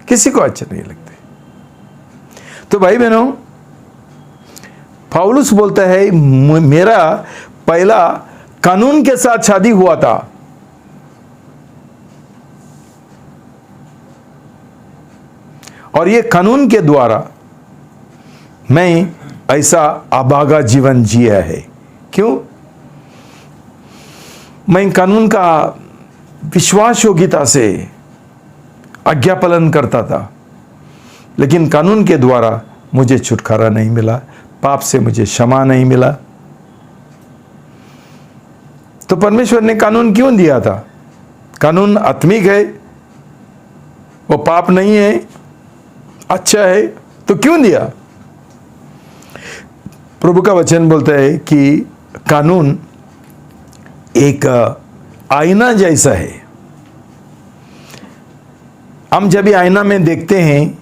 किसी को अच्छा नहीं लगता। तो भाई बहनों, पौलुस बोलता है मेरा पहला कानून के साथ शादी हुआ था, और ये कानून के द्वारा मैं ऐसा अभागा जीवन जिया है। क्यों? मैं कानून का विश्वास योग्यता से आज्ञा पालन करता था, लेकिन कानून के द्वारा मुझे छुटकारा नहीं मिला, पाप से मुझे क्षमा नहीं मिला। तो परमेश्वर ने कानून क्यों दिया था? कानून आत्मिक है, वो पाप नहीं है, अच्छा है, तो क्यों दिया? प्रभु का वचन बोलता है कि कानून एक आईना जैसा है। हम जब भी आईना में देखते हैं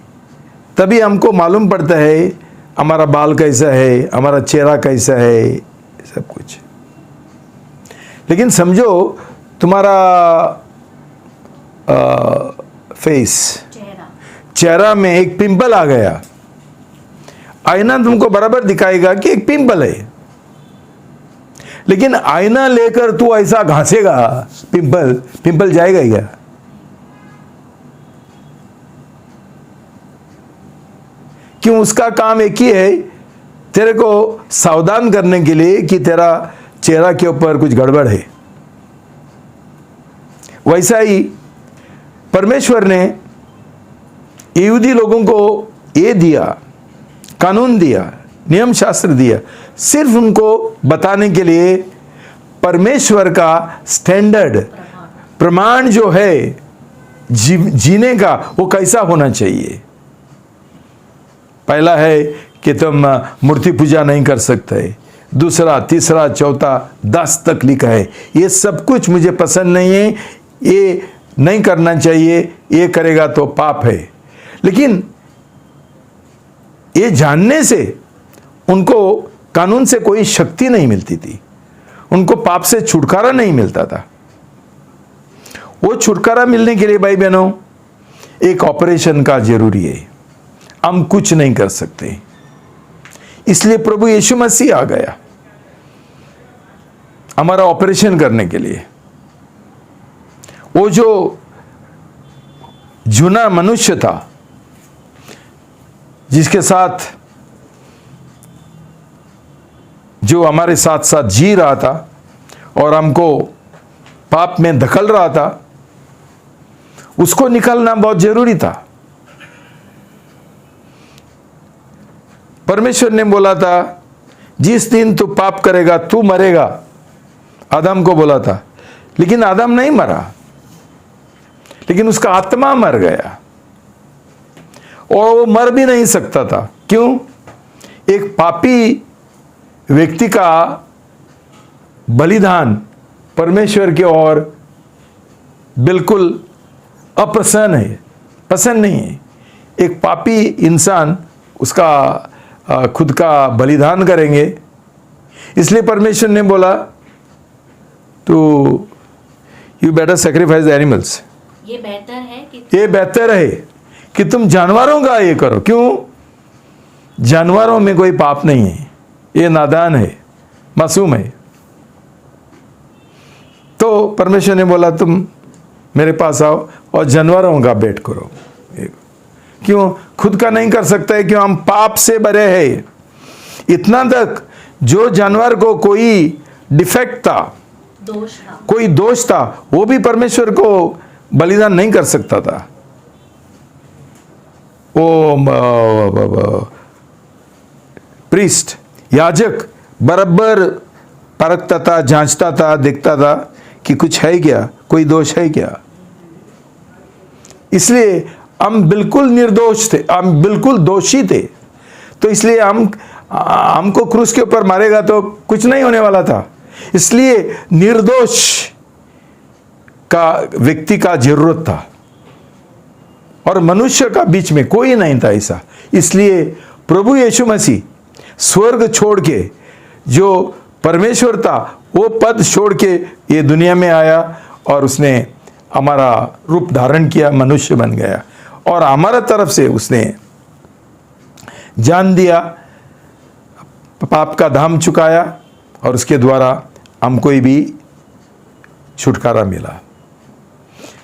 तभी हमको मालूम पड़ता है हमारा बाल कैसा है, हमारा चेहरा कैसा है, सब कुछ। लेकिन समझो तुम्हारा फेस, चेहरा में एक पिंपल आ गया, आईना तुमको बराबर दिखाएगा कि एक पिंपल है, लेकिन आईना लेकर तू ऐसा घासेगा, पिंपल जाएगा क्या? क्यों? उसका काम एक ही है, तेरे को सावधान करने के लिए कि तेरा चेहरा के ऊपर कुछ गड़बड़ है। वैसा ही परमेश्वर ने यहूदी लोगों को ये दिया, कानून दिया, नियम शास्त्र दिया, सिर्फ उनको बताने के लिए परमेश्वर का स्टैंडर्ड, प्रमाण जो है जीने का, वो कैसा होना चाहिए। पहला है कि तुम मूर्ति पूजा नहीं कर सकते, दूसरा, तीसरा, चौथा, 10 तक लिखा है। ये सब कुछ मुझे पसंद नहीं है, ये नहीं करना चाहिए, ये करेगा तो पाप है। लेकिन ये जानने से उनको कानून से कोई शक्ति नहीं मिलती थी, उनको पाप से छुटकारा नहीं मिलता था। वो छुटकारा मिलने के लिए भाई बहनों एक ऑपरेशन का जरूरी है। हम कुछ नहीं कर सकते, इसलिए प्रभु यीशु मसीह आ गया हमारा ऑपरेशन करने के लिए। वो जो जूना मनुष्य था जिसके साथ, जो हमारे साथ साथ जी रहा था और हमको पाप में धकेल रहा था, उसको निकालना बहुत जरूरी था। परमेश्वर ने बोला था जिस दिन तू पाप करेगा तू मरेगा, आदम को बोला था, लेकिन आदम नहीं मरा, लेकिन उसका आत्मा मर गया और वो मर भी नहीं सकता था। क्यों? एक पापी व्यक्ति का बलिदान परमेश्वर की ओर बिल्कुल अप्रसन्न है, पसंद नहीं है। एक पापी इंसान उसका खुद का बलिदान करेंगे, इसलिए परमेश्वर ने बोला तो यू बेटर सैक्रिफाइस एनिमल्स। ये बेहतर है कि तुम जानवरों का ये करो। क्यों? जानवरों में कोई पाप नहीं है, ये नादान है, मासूम है। तो परमेश्वर ने बोला तुम मेरे पास आओ और जानवरों का भेंट करो। क्यों खुद का नहीं कर सकता है? क्यों हम पाप से भरे हैं। इतना तक जो जानवर को कोई डिफेक्ट था, दोष था, कोई दोष था, वो भी परमेश्वर को बलिदान नहीं कर सकता था। वो प्रीस्ट, याजक बराबर परखता था, जांचता था, देखता था कि कुछ है क्या, कोई दोष है क्या। इसलिए हम बिल्कुल निर्दोष थे, हम बिल्कुल दोषी थे। तो इसलिए हमको क्रूस के ऊपर मारेगा तो कुछ नहीं होने वाला था। इसलिए निर्दोष का व्यक्ति का जरूरत था, और मनुष्य का बीच में कोई नहीं था ऐसा। इसलिए प्रभु यीशु मसीह स्वर्ग छोड़ के, जो परमेश्वर था वो पद छोड़ के ये दुनिया में आया, और उसने हमारा रूप धारण किया, मनुष्य बन गया, और हमारा तरफ से उसने जान दिया, पाप का दाम चुकाया, और उसके द्वारा हमको भी छुटकारा मिला।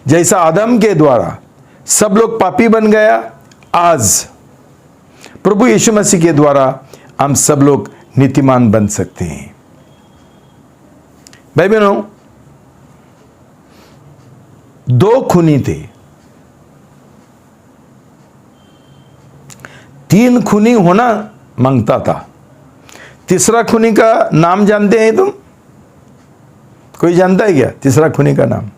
जैसा आदम के द्वारा सब लोग पापी बन गया, आज प्रभु यीशु मसीह के द्वारा हम सब लोग नीतिमान बन सकते हैं। भाई बहनों, 2 खूनी थे, 3 खूनी होना मांगता था। तीसरा खूनी का नाम जानते हैं तुम? कोई जानता है क्या तीसरा खूनी का नाम?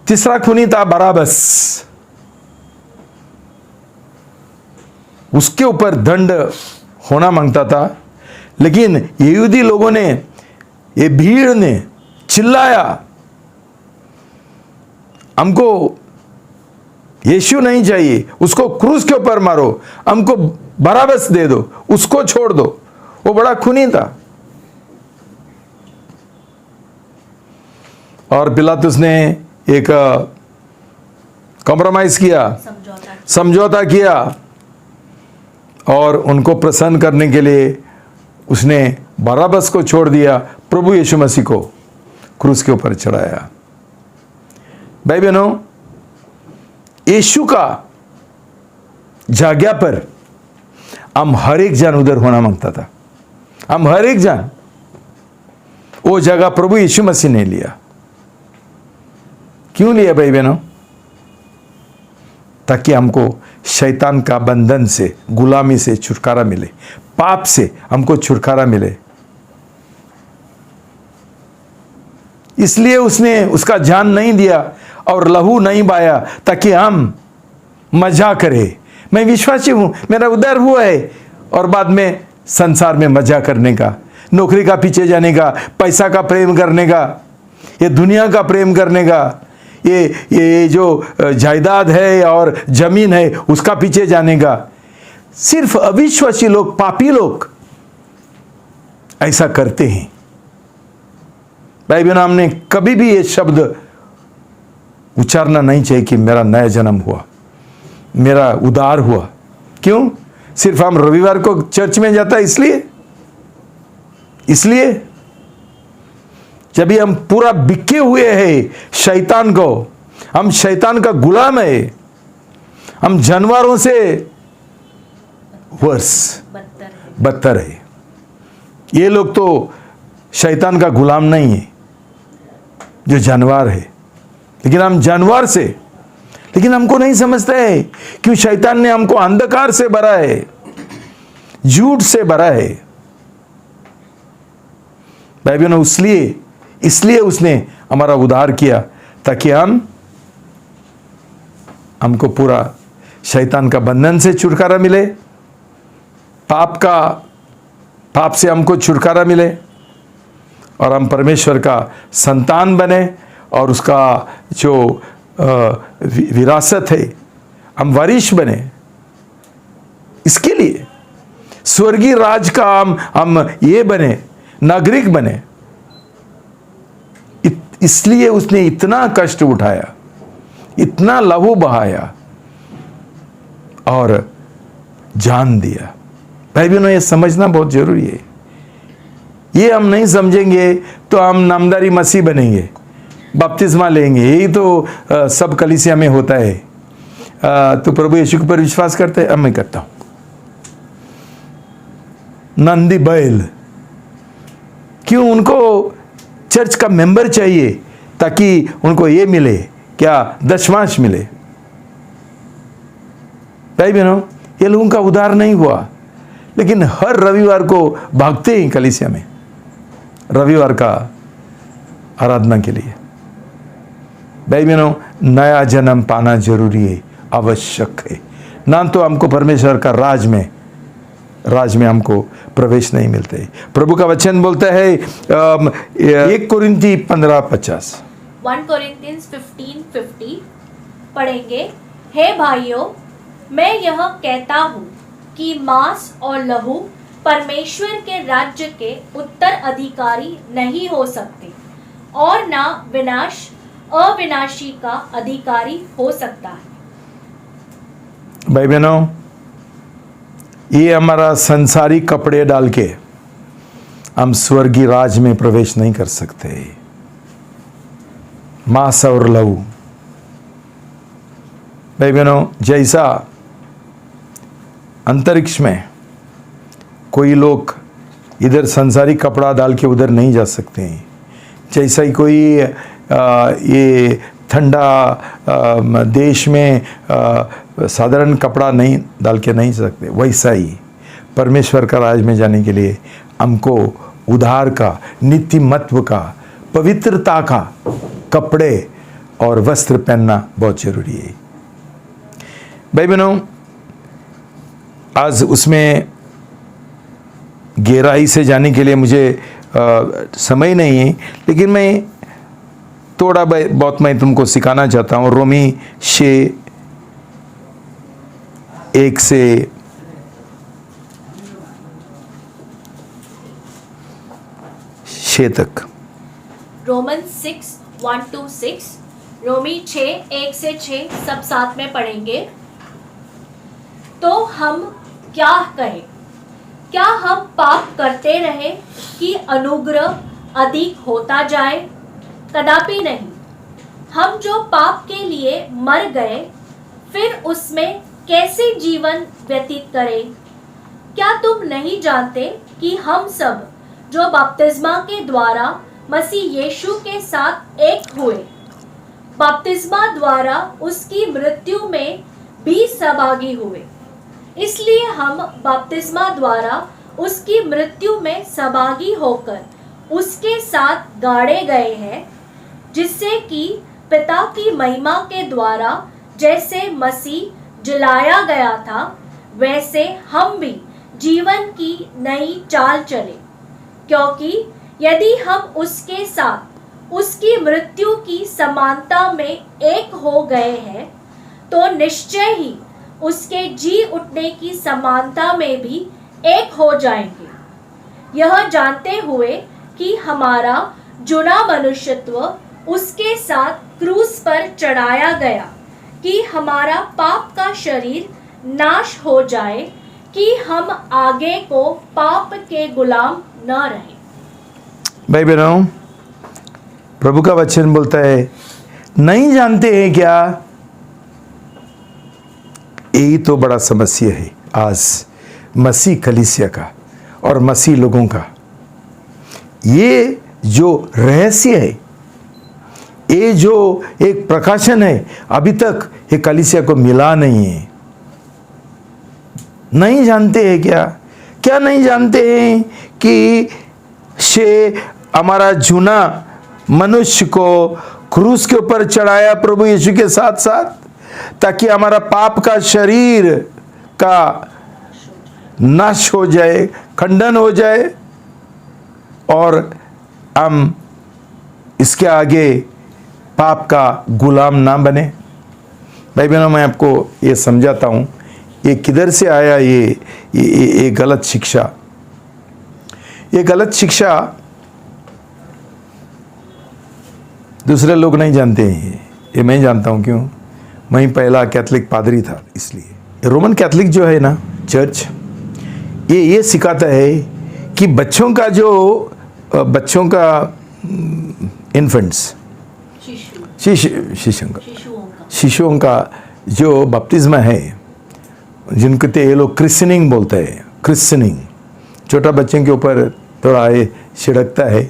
तीसरा खूनी था बराबस। उसके ऊपर दंड होना मांगता था, लेकिन यहूदी लोगों ने, ये भीड़ ने चिल्लाया, हमको यीशु नहीं चाहिए, उसको क्रूस के ऊपर मारो, हमको बराबस दे दो, उसको छोड़ दो। वो बड़ा खूनी था। और पिलातुस ने एक कॉम्प्रोमाइज किया, समझौता किया, और उनको प्रसन्न करने के लिए उसने बराबस को छोड़ दिया, प्रभु यीशु मसीह को क्रूस के ऊपर चढ़ाया। भाई बहनों, यीशु का जगह पर हम हर एक जन उधर होना मांगता था। हम हर एक जन, वो जगह प्रभु यीशु मसीह ने लिया। क्यों लिया भाई बहनों? ताकि हमको शैतान का बंधन से, गुलामी से छुटकारा मिले, पाप से हमको छुटकारा मिले। इसलिए उसने उसका जान नहीं दिया और लहू नहीं बहाया, ताकि हम मजा करें। मैं विश्वासी हूं, मेरा उद्धार हुआ है, और बाद में संसार में मजा करने का, नौकरी का पीछे जाने का, पैसा का प्रेम करने का, ये दुनिया का प्रेम करने का, ये जो जायदाद है और जमीन है उसका पीछे जाने का। सिर्फ अविश्वासी लोग, पापी लोग ऐसा करते हैं। भाई बहन, हमने कभी भी ये शब्द उच्चारना नहीं चाहिए कि मेरा नया जन्म हुआ, मेरा उद्धार हुआ। क्यों? सिर्फ हम रविवार को चर्च में जाता है इसलिए जब भी हम पूरा बिके हुए हैं शैतान को, हम शैतान का गुलाम है, हम जानवरों से वर्ष बदतर है। ये लोग तो शैतान का गुलाम नहीं है जो जानवर है, लेकिन हम जानवर से, लेकिन हमको नहीं समझता है क्यों शैतान ने हमको अंधकार से भरा है, झूठ से भरा है। भाई बहनों, इसलिए उसने हमारा उद्धार किया, ताकि हमको पूरा शैतान का बंधन से छुटकारा मिले, पाप से हमको छुटकारा मिले, और हम परमेश्वर का संतान बने, और उसका जो विरासत है हम वारिश बने। इसके लिए स्वर्गीय राज का हम ये बने, नागरिक बने। इसलिए उसने इतना कष्ट उठाया, इतना लहू बहाया और जान दिया, भाई बहनों, ये समझना बहुत जरूरी है। ये हम नहीं समझेंगे तो हम नामदारी मसीह बनेंगे, बपतिस्मा लेंगे। यही तो सब कलीसिया में होता है। तो प्रभु यीशु के ऊपर विश्वास करते हैं? अब मैं करता हूं। नंदी बैल, क्यों? उनको चर्च का मेंबर चाहिए ताकि उनको ये मिले, क्या? दशमांश मिले। भाई बहनों, ये लोगों का उद्धार नहीं हुआ, लेकिन हर रविवार को भागते हैं कलीसिया में, रविवार का आराधना के लिए। भाई बहनों, नया जन्म पाना जरूरी है, आवश्यक है। ना तो हमको परमेश्वर का राज में हमको प्रवेश नहीं मिलते। प्रभु का वचन बोलता है 1 कोरिन्थी 15:50, 1 Corinthians 15:50 पढ़ेंगे। हे भाइयों, मैं यह कहता हूँ कि मांस और लहू परमेश्वर के राज्य के उत्तराधिकारी नहीं हो सकते, और ना विनाश अविनाशी का अधिकारी हो सकता है। भाई बहनों, ये हमारा संसारिक कपड़े डाल के हम स्वर्गीय राज में प्रवेश नहीं कर सकते। मांस और लहू, भाई बहनों, जैसा अंतरिक्ष में कोई लोग इधर संसारिक कपड़ा डाल के उधर नहीं जा सकते हैं, जैसा ही कोई ये ठंडा देश में साधारण कपड़ा नहीं डाल के नहीं सकते, वैसा ही परमेश्वर का राज में जाने के लिए हमको उद्धार का, नीतिमत्व का, पवित्रता का कपड़े और वस्त्र पहनना बहुत जरूरी है। भाई बहनों, आज उसमें गहराई से जाने के लिए मुझे समय नहीं है, लेकिन मैं थोड़ा बहुत मैं तुमको सिखाना चाहता हूँ। रोमी 6:1 से 6 तक। Romans 6:1-6, रोमी 6:1 से 6 सब साथ में पढ़ेंगे। तो हम क्या कहें? क्या हम पाप करते रहे कि अनुग्रह अधिक होता जाए? कदापि नहीं। हम जो पाप के लिए मर गए, फिर उसमें कैसे जीवन व्यतीत करें? क्या तुम नहीं जानते कि हम सब जो बपतिस्मा के द्वारा मसीह यीशु के साथ एक हुए, बपतिस्मा द्वारा उसकी मृत्यु में भी सहभागी हुए? इसलिए हम बपतिस्मा द्वारा उसकी मृत्यु में सहभागी होकर उसके साथ गाड़े गए हैं, जिससे कि पिता की महिमा के द्वारा जैसे मसीह जलाया गया था, वैसे हम भी जीवन की नई चाल चले। क्योंकि यदि हम उसके साथ उसकी मृत्यु की समानता में एक हो गए हैं, तो निश्चय ही उसके जी उठने की समानता में भी एक हो जाएंगे। यह जानते हुए कि हमारा जुना मनुष्यत्व उसके साथ क्रूस पर चढ़ाया गया, कि हमारा पाप का शरीर नाश हो जाए, कि हम आगे को पाप के गुलाम न रहें। भाई बहनों, प्रभु का वचन बोलता है, नहीं जानते हैं क्या? यही तो बड़ा समस्या है आज मसीह कलीसिया का और मसीह लोगों का। ये जो रहस्य है, ये जो एक प्रकाशन है, अभी तक ये कलीसिया को मिला नहीं है। नहीं जानते हैं क्या? क्या नहीं जानते हैं कि हमारा जूना मनुष्य को क्रूस के ऊपर चढ़ाया प्रभु यीशु के साथ साथ, ताकि हमारा पाप का शरीर का नाश हो जाए, खंडन हो जाए, और हम इसके आगे पाप का गुलाम ना बने। भाई बहनों, मैं आपको ये समझाता हूँ, ये किधर से आया ये गलत शिक्षा। ये गलत शिक्षा दूसरे लोग नहीं जानते हैं, ये मैं जानता हूँ। क्यों? मैं पहला कैथलिक पादरी था, इसलिए। रोमन कैथलिक जो है ना चर्च, ये सिखाता है कि बच्चों का इन्फेंट्स शिशुओं का जो बपतिस्मा है, जिनको ये लोग क्रिश्चनिंग बोलते हैं, क्रिश्चनिंग, छोटा बच्चे के ऊपर थोड़ा ये छिड़कता है।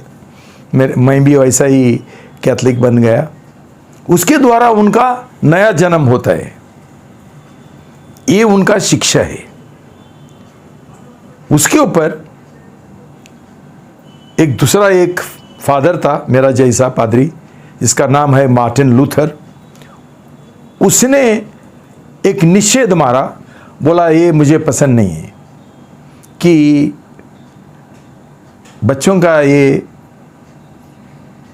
मैं भी वैसा ही कैथलिक बन गया। उसके द्वारा उनका नया जन्म होता है, ये उनका शिक्षा है। उसके ऊपर एक दूसरा एक फादर था मेरा जैसा पादरी, जिसका नाम है मार्टिन लूथर। उसने एक निषेध मारा, बोला ये मुझे पसंद नहीं है कि बच्चों का ये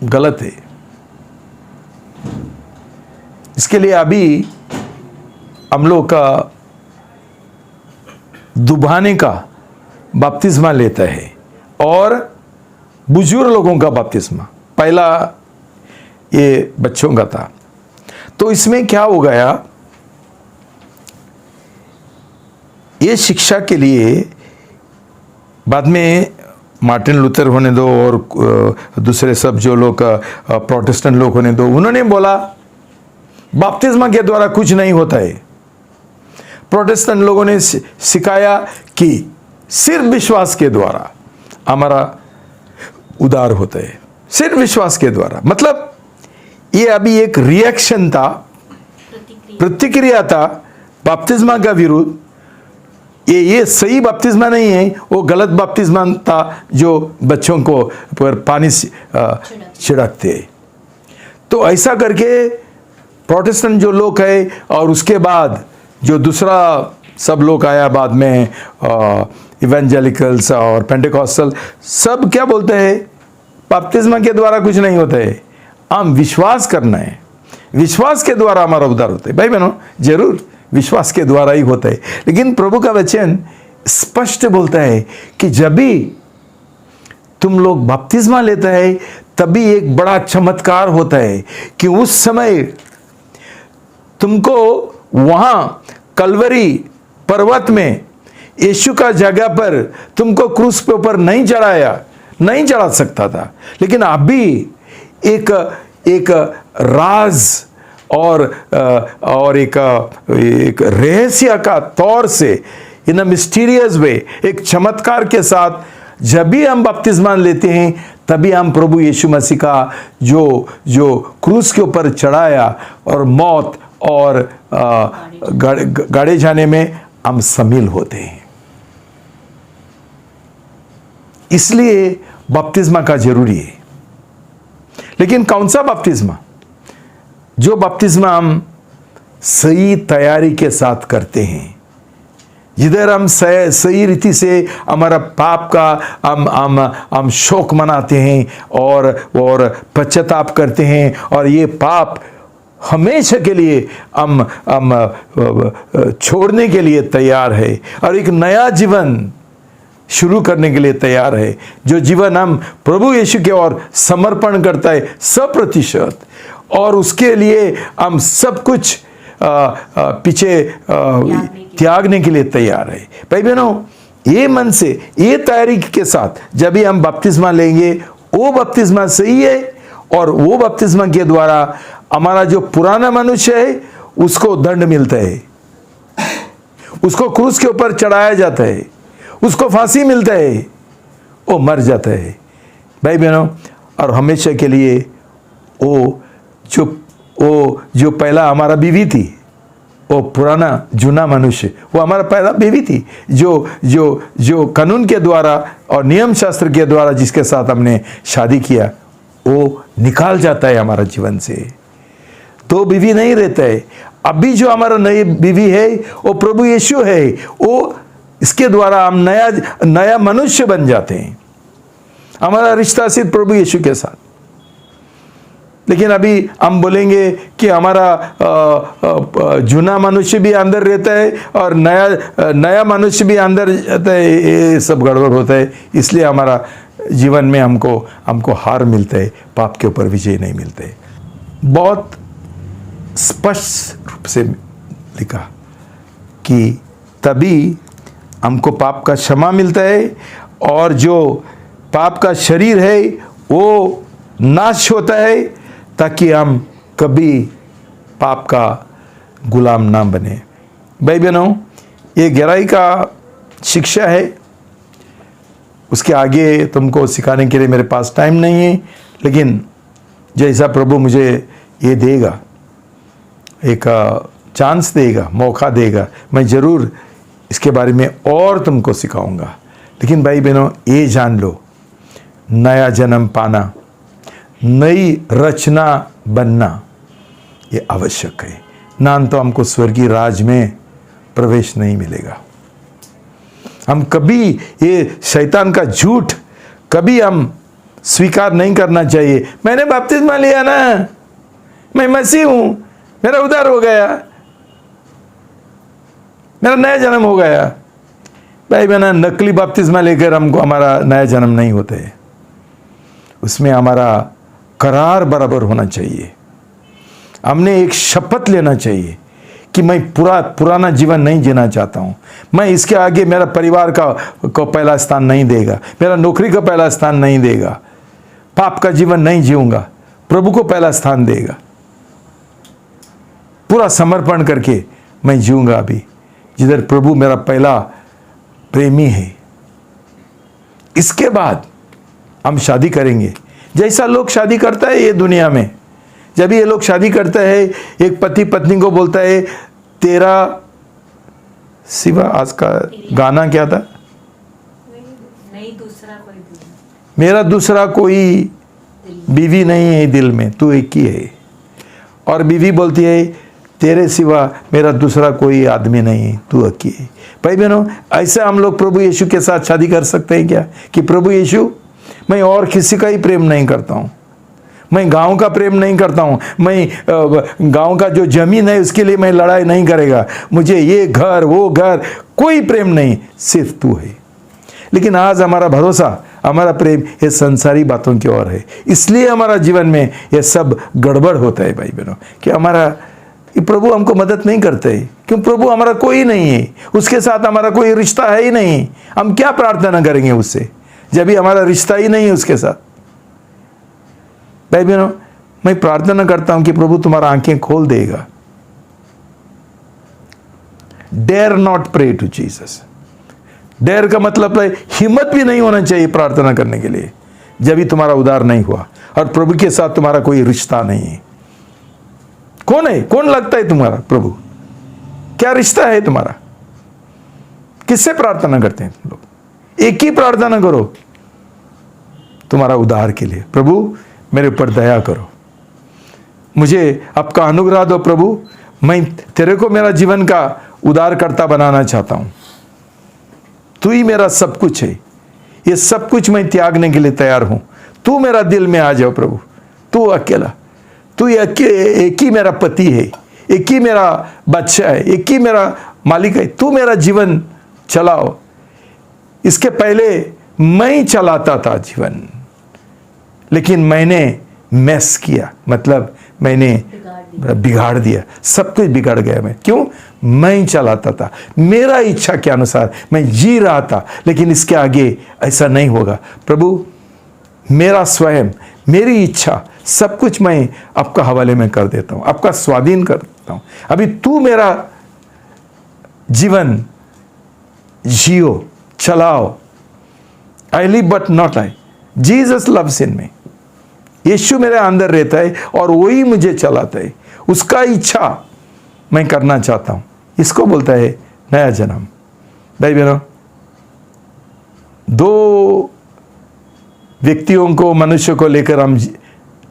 गलत है। इसके लिए अभी हम लोग का दुभाने का बपतिस्मा लेता है और बुजुर्ग लोगों का बपतिस्मा पहला ये बच्चों का था। तो इसमें क्या हो गया, ये शिक्षा के लिए बाद में मार्टिन लूथर होने दो और दूसरे सब जो लोग प्रोटेस्टेंट लोग होने दो, उन्होंने बोला बपतिस्मा के द्वारा कुछ नहीं होता है। प्रोटेस्टेंट लोगों ने सिखाया कि सिर्फ विश्वास के द्वारा हमारा उद्धार होता है, सिर्फ विश्वास के द्वारा। मतलब ये अभी एक रिएक्शन था, प्रतिक्रिया था बपतिस्मा का विरुद्ध। ये सही बपतिस्मा नहीं है, वो गलत बपतिस्मा था जो बच्चों को पर पानी छिड़कते हैं। तो ऐसा करके प्रोटेस्टेंट जो लोग है और उसके बाद जो दूसरा सब लोग आया बाद में, इवेंजेलिकल्स और पेंटेकॉस्टल, सब क्या बोलते हैं, बपतिस्मा के द्वारा कुछ नहीं होता है, हम विश्वास करना है, विश्वास के द्वारा हमारा उद्धार होता है। भाई बहनों, जरूर विश्वास के द्वारा ही होता है, लेकिन प्रभु का वचन स्पष्ट बोलता है कि जब भी तुम लोग बपतिस्मा लेता है तभी एक बड़ा चमत्कार होता है कि उस समय तुमको वहां कलवरी पर्वत में यीशु का जगह पर तुमको क्रूस पे ऊपर नहीं चढ़ा सकता था, लेकिन अभी एक राज और एक रहस्य का तौर से, इन अ मिस्टीरियस वे, एक चमत्कार के साथ जब भी हम बपतिस्मा लेते हैं तभी हम प्रभु यीशु मसीह का जो क्रूस के ऊपर चढ़ाया और मौत और गाड़े जाने में हम शामिल होते हैं। इसलिए बपतिस्मा का जरूरी है। लेकिन कौन सा बपतिस्मा? जो बपतिस्मा हम सही तैयारी के साथ करते हैं, जिधर हम सही रीति से हमारा पाप का हम शोक मनाते हैं और पश्चाताप करते हैं, और ये पाप हमेशा के लिए हम छोड़ने के लिए तैयार है और एक नया जीवन शुरू करने के लिए तैयार है, जो जीवन हम प्रभु यीशु के ओर समर्पण करता है 100%, और उसके लिए हम सब कुछ पीछे त्यागने के लिए तैयार है। भाई बहनों, ये मन से, ये तैयारी के साथ जब भी हम बपतिस्मा लेंगे, वो बपतिस्मा सही है, और वो बपतिस्मा के द्वारा हमारा जो पुराना मनुष्य है उसको दंड मिलता है, उसको क्रूस के ऊपर चढ़ाया जाता है, उसको फांसी मिलता है, वो मर जाता है। भाई बहनों, और हमेशा के लिए वो जो पहला हमारा बीवी थी, वो पुराना जूना मनुष्य, वो हमारा पहला बीवी थी, जो कानून के द्वारा और नियम शास्त्र के द्वारा जिसके साथ हमने शादी किया, वो निकाल जाता है हमारा जीवन से। तो बीवी नहीं रहता है। अभी जो हमारा नई बीवी है वो प्रभु यीशु है, वो इसके द्वारा हम नया मनुष्य बन जाते हैं। हमारा रिश्ता सिर्फ प्रभु यीशु के साथ। लेकिन अभी हम बोलेंगे कि हमारा जूना मनुष्य भी अंदर रहता है और नया मनुष्य भी अंदर रहता है, ये सब गड़बड़ होता है। इसलिए हमारा जीवन में हमको हार मिलता है, पाप के ऊपर विजय नहीं मिलता है। बहुत स्पष्ट रूप से लिखा कि तभी हमको पाप का क्षमा मिलता है और जो पाप का शरीर है वो नाश होता है, ताकि हम कभी पाप का गुलाम ना बने। भाई बहनों, ये गहराई का शिक्षा है, उसके आगे तुमको सिखाने के लिए मेरे पास टाइम नहीं है, लेकिन जैसा प्रभु मुझे ये देगा, एक चांस देगा, मौका देगा, मैं ज़रूर इसके बारे में और तुमको सिखाऊंगा। लेकिन भाई बहनों, ये जान लो, नया जन्म पाना, नई रचना बनना ये आवश्यक है, ना तो हमको स्वर्गीय राज में प्रवेश नहीं मिलेगा। हम कभी ये शैतान का झूठ कभी हम स्वीकार नहीं करना चाहिए। मैंने बपतिस्मा लिया ना, मैं मसीह हूं, मेरा उद्धार हो गया, मेरा नया जन्म हो गया। भाई बहना, नकली बपतिस्मा लेकर हमको हमारा नया जन्म नहीं होता है। उसमें हमारा करार बराबर होना चाहिए। हमने एक शपथ लेना चाहिए कि मैं पुराना जीवन नहीं जीना चाहता हूँ। मैं इसके आगे मेरा परिवार को पहला स्थान नहीं देगा, मेरा नौकरी का पहला स्थान नहीं देगा, पाप का जीवन नहीं जीऊंगा, प्रभु को पहला स्थान देगा। पूरा समर्पण करके मैं जीऊंगा अभी, जिधर प्रभु मेरा पहला प्रेमी है। इसके बाद हम शादी करेंगे। जैसा लोग शादी करता है ये दुनिया में, जब ये लोग शादी करता है, एक पति पत्नी को बोलता है तेरा सिवा, आज का गाना क्या था, नहीं दूसरा कोई दिल, मेरा दूसरा कोई बीवी नहीं है दिल में, तू एक ही है। और बीवी बोलती है तेरे सिवा मेरा दूसरा कोई आदमी नहीं है, तू एक ही है। भाई बहनों, ऐसा हम लोग प्रभु यीशु के साथ शादी कर सकते हैं क्या, कि प्रभु यीशु मैं और किसी का ही प्रेम नहीं करता हूँ, मैं गांव का प्रेम नहीं करता हूँ, मैं गांव का जो जमीन है उसके लिए मैं लड़ाई नहीं करेगा, मुझे ये घर वो घर कोई प्रेम नहीं, सिर्फ तू है। लेकिन आज हमारा भरोसा, हमारा प्रेम ये संसारी बातों की ओर है, इसलिए हमारा जीवन में ये सब गड़बड़ होता है। भाई बहनों, कि हमारा प्रभु हमको मदद नहीं करते, क्यों? प्रभु हमारा कोई नहीं है, उसके साथ हमारा कोई रिश्ता है ही नहीं। हम क्या प्रार्थना करेंगे उससे जब भी हमारा रिश्ता ही नहीं है उसके साथ। भाई बहनों, मैं प्रार्थना करता हूं कि प्रभु तुम्हारा आंखें खोल देगा। Dare not pray to Jesus. Dare का मतलब है हिम्मत भी नहीं होना चाहिए प्रार्थना करने के लिए, जब भी तुम्हारा उद्धार नहीं हुआ और प्रभु के साथ तुम्हारा कोई रिश्ता नहीं है। कौन है, कौन लगता है तुम्हारा प्रभु? क्या रिश्ता है तुम्हारा? किससे प्रार्थना करते हैं तुम लोग? एक ही प्रार्थना करो तुम्हारा उद्धार के लिए, प्रभु मेरे ऊपर दया करो, मुझे आपका अनुग्रह दो प्रभु, मैं तेरे को मेरा जीवन का उद्धारकर्ता बनाना चाहता हूं, तू ही मेरा सब कुछ है, ये सब कुछ मैं त्यागने के लिए तैयार हूं, तू मेरा दिल में आ जाओ प्रभु, तू अकेला, तू एक ही मेरा पति है, एक ही मेरा बच्चा है, एक ही मेरा मालिक है, तू मेरा जीवन चलाओ। इसके पहले मैं ही चलाता था जीवन, लेकिन मैंने मैस किया, मतलब मैंने बिगाड़ दिया, सब कुछ बिगड़ गया। मैं क्यों? मैं ही चलाता था, मेरा इच्छा के अनुसार मैं जी रहा था, लेकिन इसके आगे ऐसा नहीं होगा। प्रभु, मेरा स्वयं, मेरी इच्छा, सब कुछ मैं आपका हवाले में कर देता हूं, आपका स्वाधीन कर देता हूं। अभी तू मेरा जीवन जियो, चलाओ। I live but not I, Jesus loves in me. यीशु मेरे अंदर रहता है और वही मुझे चलाता है, उसका इच्छा मैं करना चाहता हूं। इसको बोलता है नया जन्म। भाई बहनों, दो व्यक्तियों को, मनुष्य को लेकर हम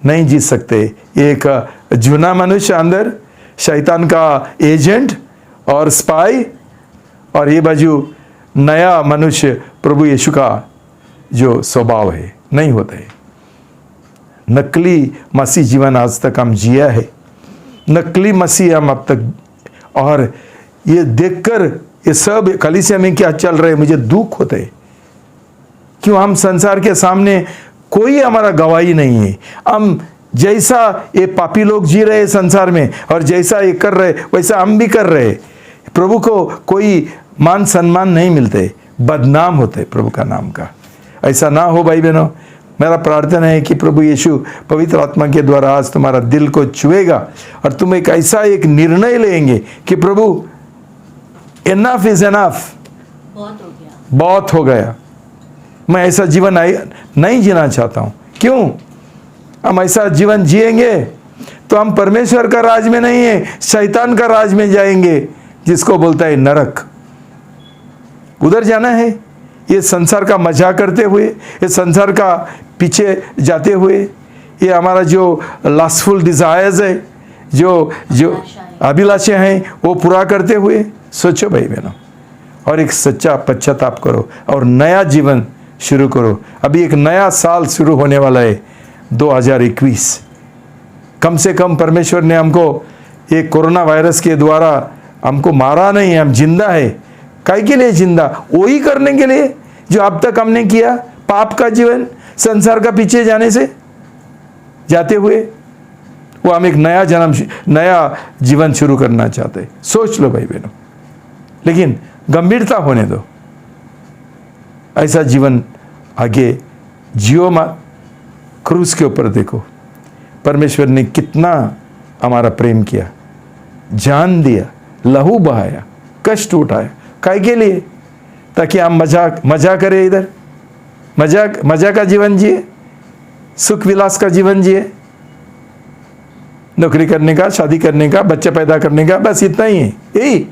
नहीं जी सकते। एक जूना मनुष्य अंदर, शैतान का एजेंट और स्पाई, और ये बाजू नया मनुष्य, प्रभु यीशु का जो स्वभाव है, नहीं होता है। नकली मसीह जीवन आज तक हम जिया है, नकली मसीह हम अब तक, और ये देखकर ये सब कलीसिया में क्या चल रहा है मुझे दुख होता है। क्यों? हम संसार के सामने कोई हमारा गवाही नहीं है। हम जैसा ये पापी लोग जी रहे हैं संसार में और जैसा ये कर रहे वैसा हम भी कर रहे हैं। प्रभु को कोई मान सम्मान नहीं मिलते, बदनाम होते प्रभु का नाम का। ऐसा ना हो भाई बहनों। मेरा प्रार्थना है कि प्रभु यीशु पवित्र आत्मा के द्वारा आज तुम्हारा दिल को छुएगा और तुम एक ऐसा एक निर्णय लेंगे कि प्रभु इनफ इज इनफ, बहुत हो गया, बहुत हो गया। मैं ऐसा जीवन नहीं जीना चाहता हूँ। क्यों? हम ऐसा जीवन जिएंगे तो हम परमेश्वर का राज में नहीं है, शैतान का राज में जाएंगे, जिसको बोलता है नरक। उधर जाना है। ये संसार का मजाक करते हुए, ये संसार का पीछे जाते हुए, ये हमारा जो लास्टफुल डिजायर्स है, जो अभिलाषाएं हैं, वो पूरा करते हुए सोचो भाई बहनों, और एक सच्चा पश्चाताप करो और नया जीवन शुरू करो। अभी एक नया साल शुरू होने वाला है, 2021। कम से कम परमेश्वर ने हमको ये कोरोना वायरस के द्वारा हमको मारा नहीं, हम जिंदा है। काहे के लिए जिंदा? वही करने के लिए जो अब तक हमने किया, पाप का जीवन, संसार का पीछे जाते हुए, वो हम एक नया जीवन शुरू करना चाहते। सोच लो भाई बहनों, लेकिन गंभीरता होने दो। ऐसा जीवन आगे जियो मत। क्रूस के ऊपर देखो, परमेश्वर ने कितना हमारा प्रेम किया, जान दिया, लहू बहाया, कष्ट उठाया। काहे के लिए? ताकि हम मजा करें, इधर मजा का जीवन जिए, सुख विलास का जीवन जिए, नौकरी करने का, शादी करने का, बच्चा पैदा करने का, बस इतना ही है। यही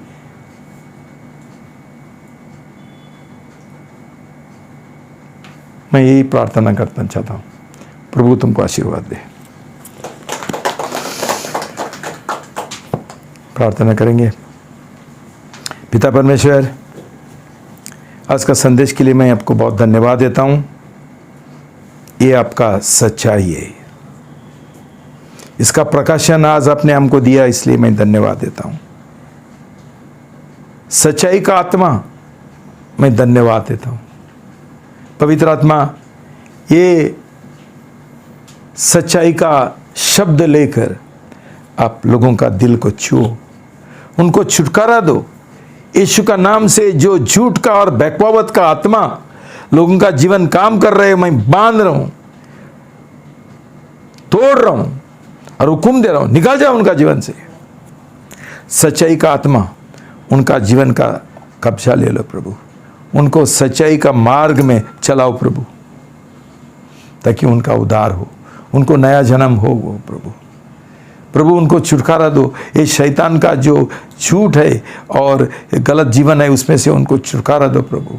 मैं यही प्रार्थना करना चाहता हूं। प्रभु तुमको आशीर्वाद दे। प्रार्थना करेंगे। पिता परमेश्वर, आज का संदेश के लिए मैं आपको बहुत धन्यवाद देता हूं। ये आपका सच्चाई है, इसका प्रकाशन आज आपने हमको दिया, इसलिए मैं धन्यवाद देता हूं। सच्चाई का आत्मा, मैं धन्यवाद देता हूं। पवित्र आत्मा, ये सच्चाई का शब्द लेकर आप लोगों का दिल को छुओ, उनको छुटकारा दो। यीशु का नाम से जो झूठ का और बकवावत का आत्मा लोगों का जीवन काम कर रहे हैं, मैं बांध रहा हूं, तोड़ रहा हूं और हुक्म दे रहा हूं, निकाल जाओ उनका जीवन से। सच्चाई का आत्मा उनका जीवन का कब्जा ले लो प्रभु। उनको सच्चाई का मार्ग में चलाओ प्रभु, ताकि उनका उद्धार हो, उनको नया जन्म हो वो प्रभु। प्रभु उनको छुटकारा दो। ये शैतान का जो झूठ है और गलत जीवन है, उसमें से उनको छुटकारा दो प्रभु।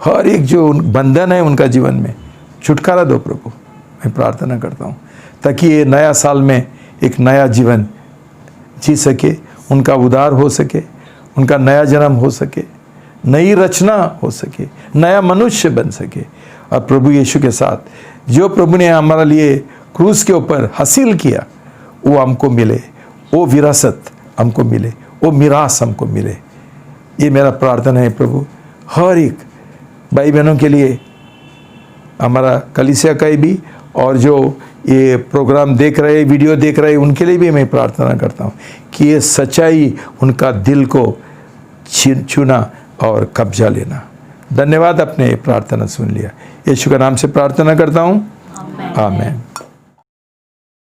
हर एक जो बंधन है उनका जीवन में, छुटकारा दो प्रभु। मैं प्रार्थना करता हूँ ताकि ये नया साल में एक नया जीवन जी सके, उनका उद्धार हो सके, उनका नया जन्म हो सके, नई रचना हो सके, नया मनुष्य बन सके। और प्रभु यीशु के साथ जो प्रभु ने हमारे लिए क्रूस के ऊपर हासिल किया, वो हमको मिले, वो विरासत हमको मिले, वो मिरास हमको मिले। ये मेरा प्रार्थना है प्रभु। हर एक भाई बहनों के लिए, हमारा कलीसिया का भी, और जो ये प्रोग्राम देख रहे, वीडियो देख रहे, उनके लिए भी मैं प्रार्थना करता हूँ कि ये सच्चाई उनका दिल को छूना और कब्जा लेना। धन्यवाद, अपने प्रार्थना सुन लिया। यीशु के नाम से प्रार्थना करता हूँ, आमीन।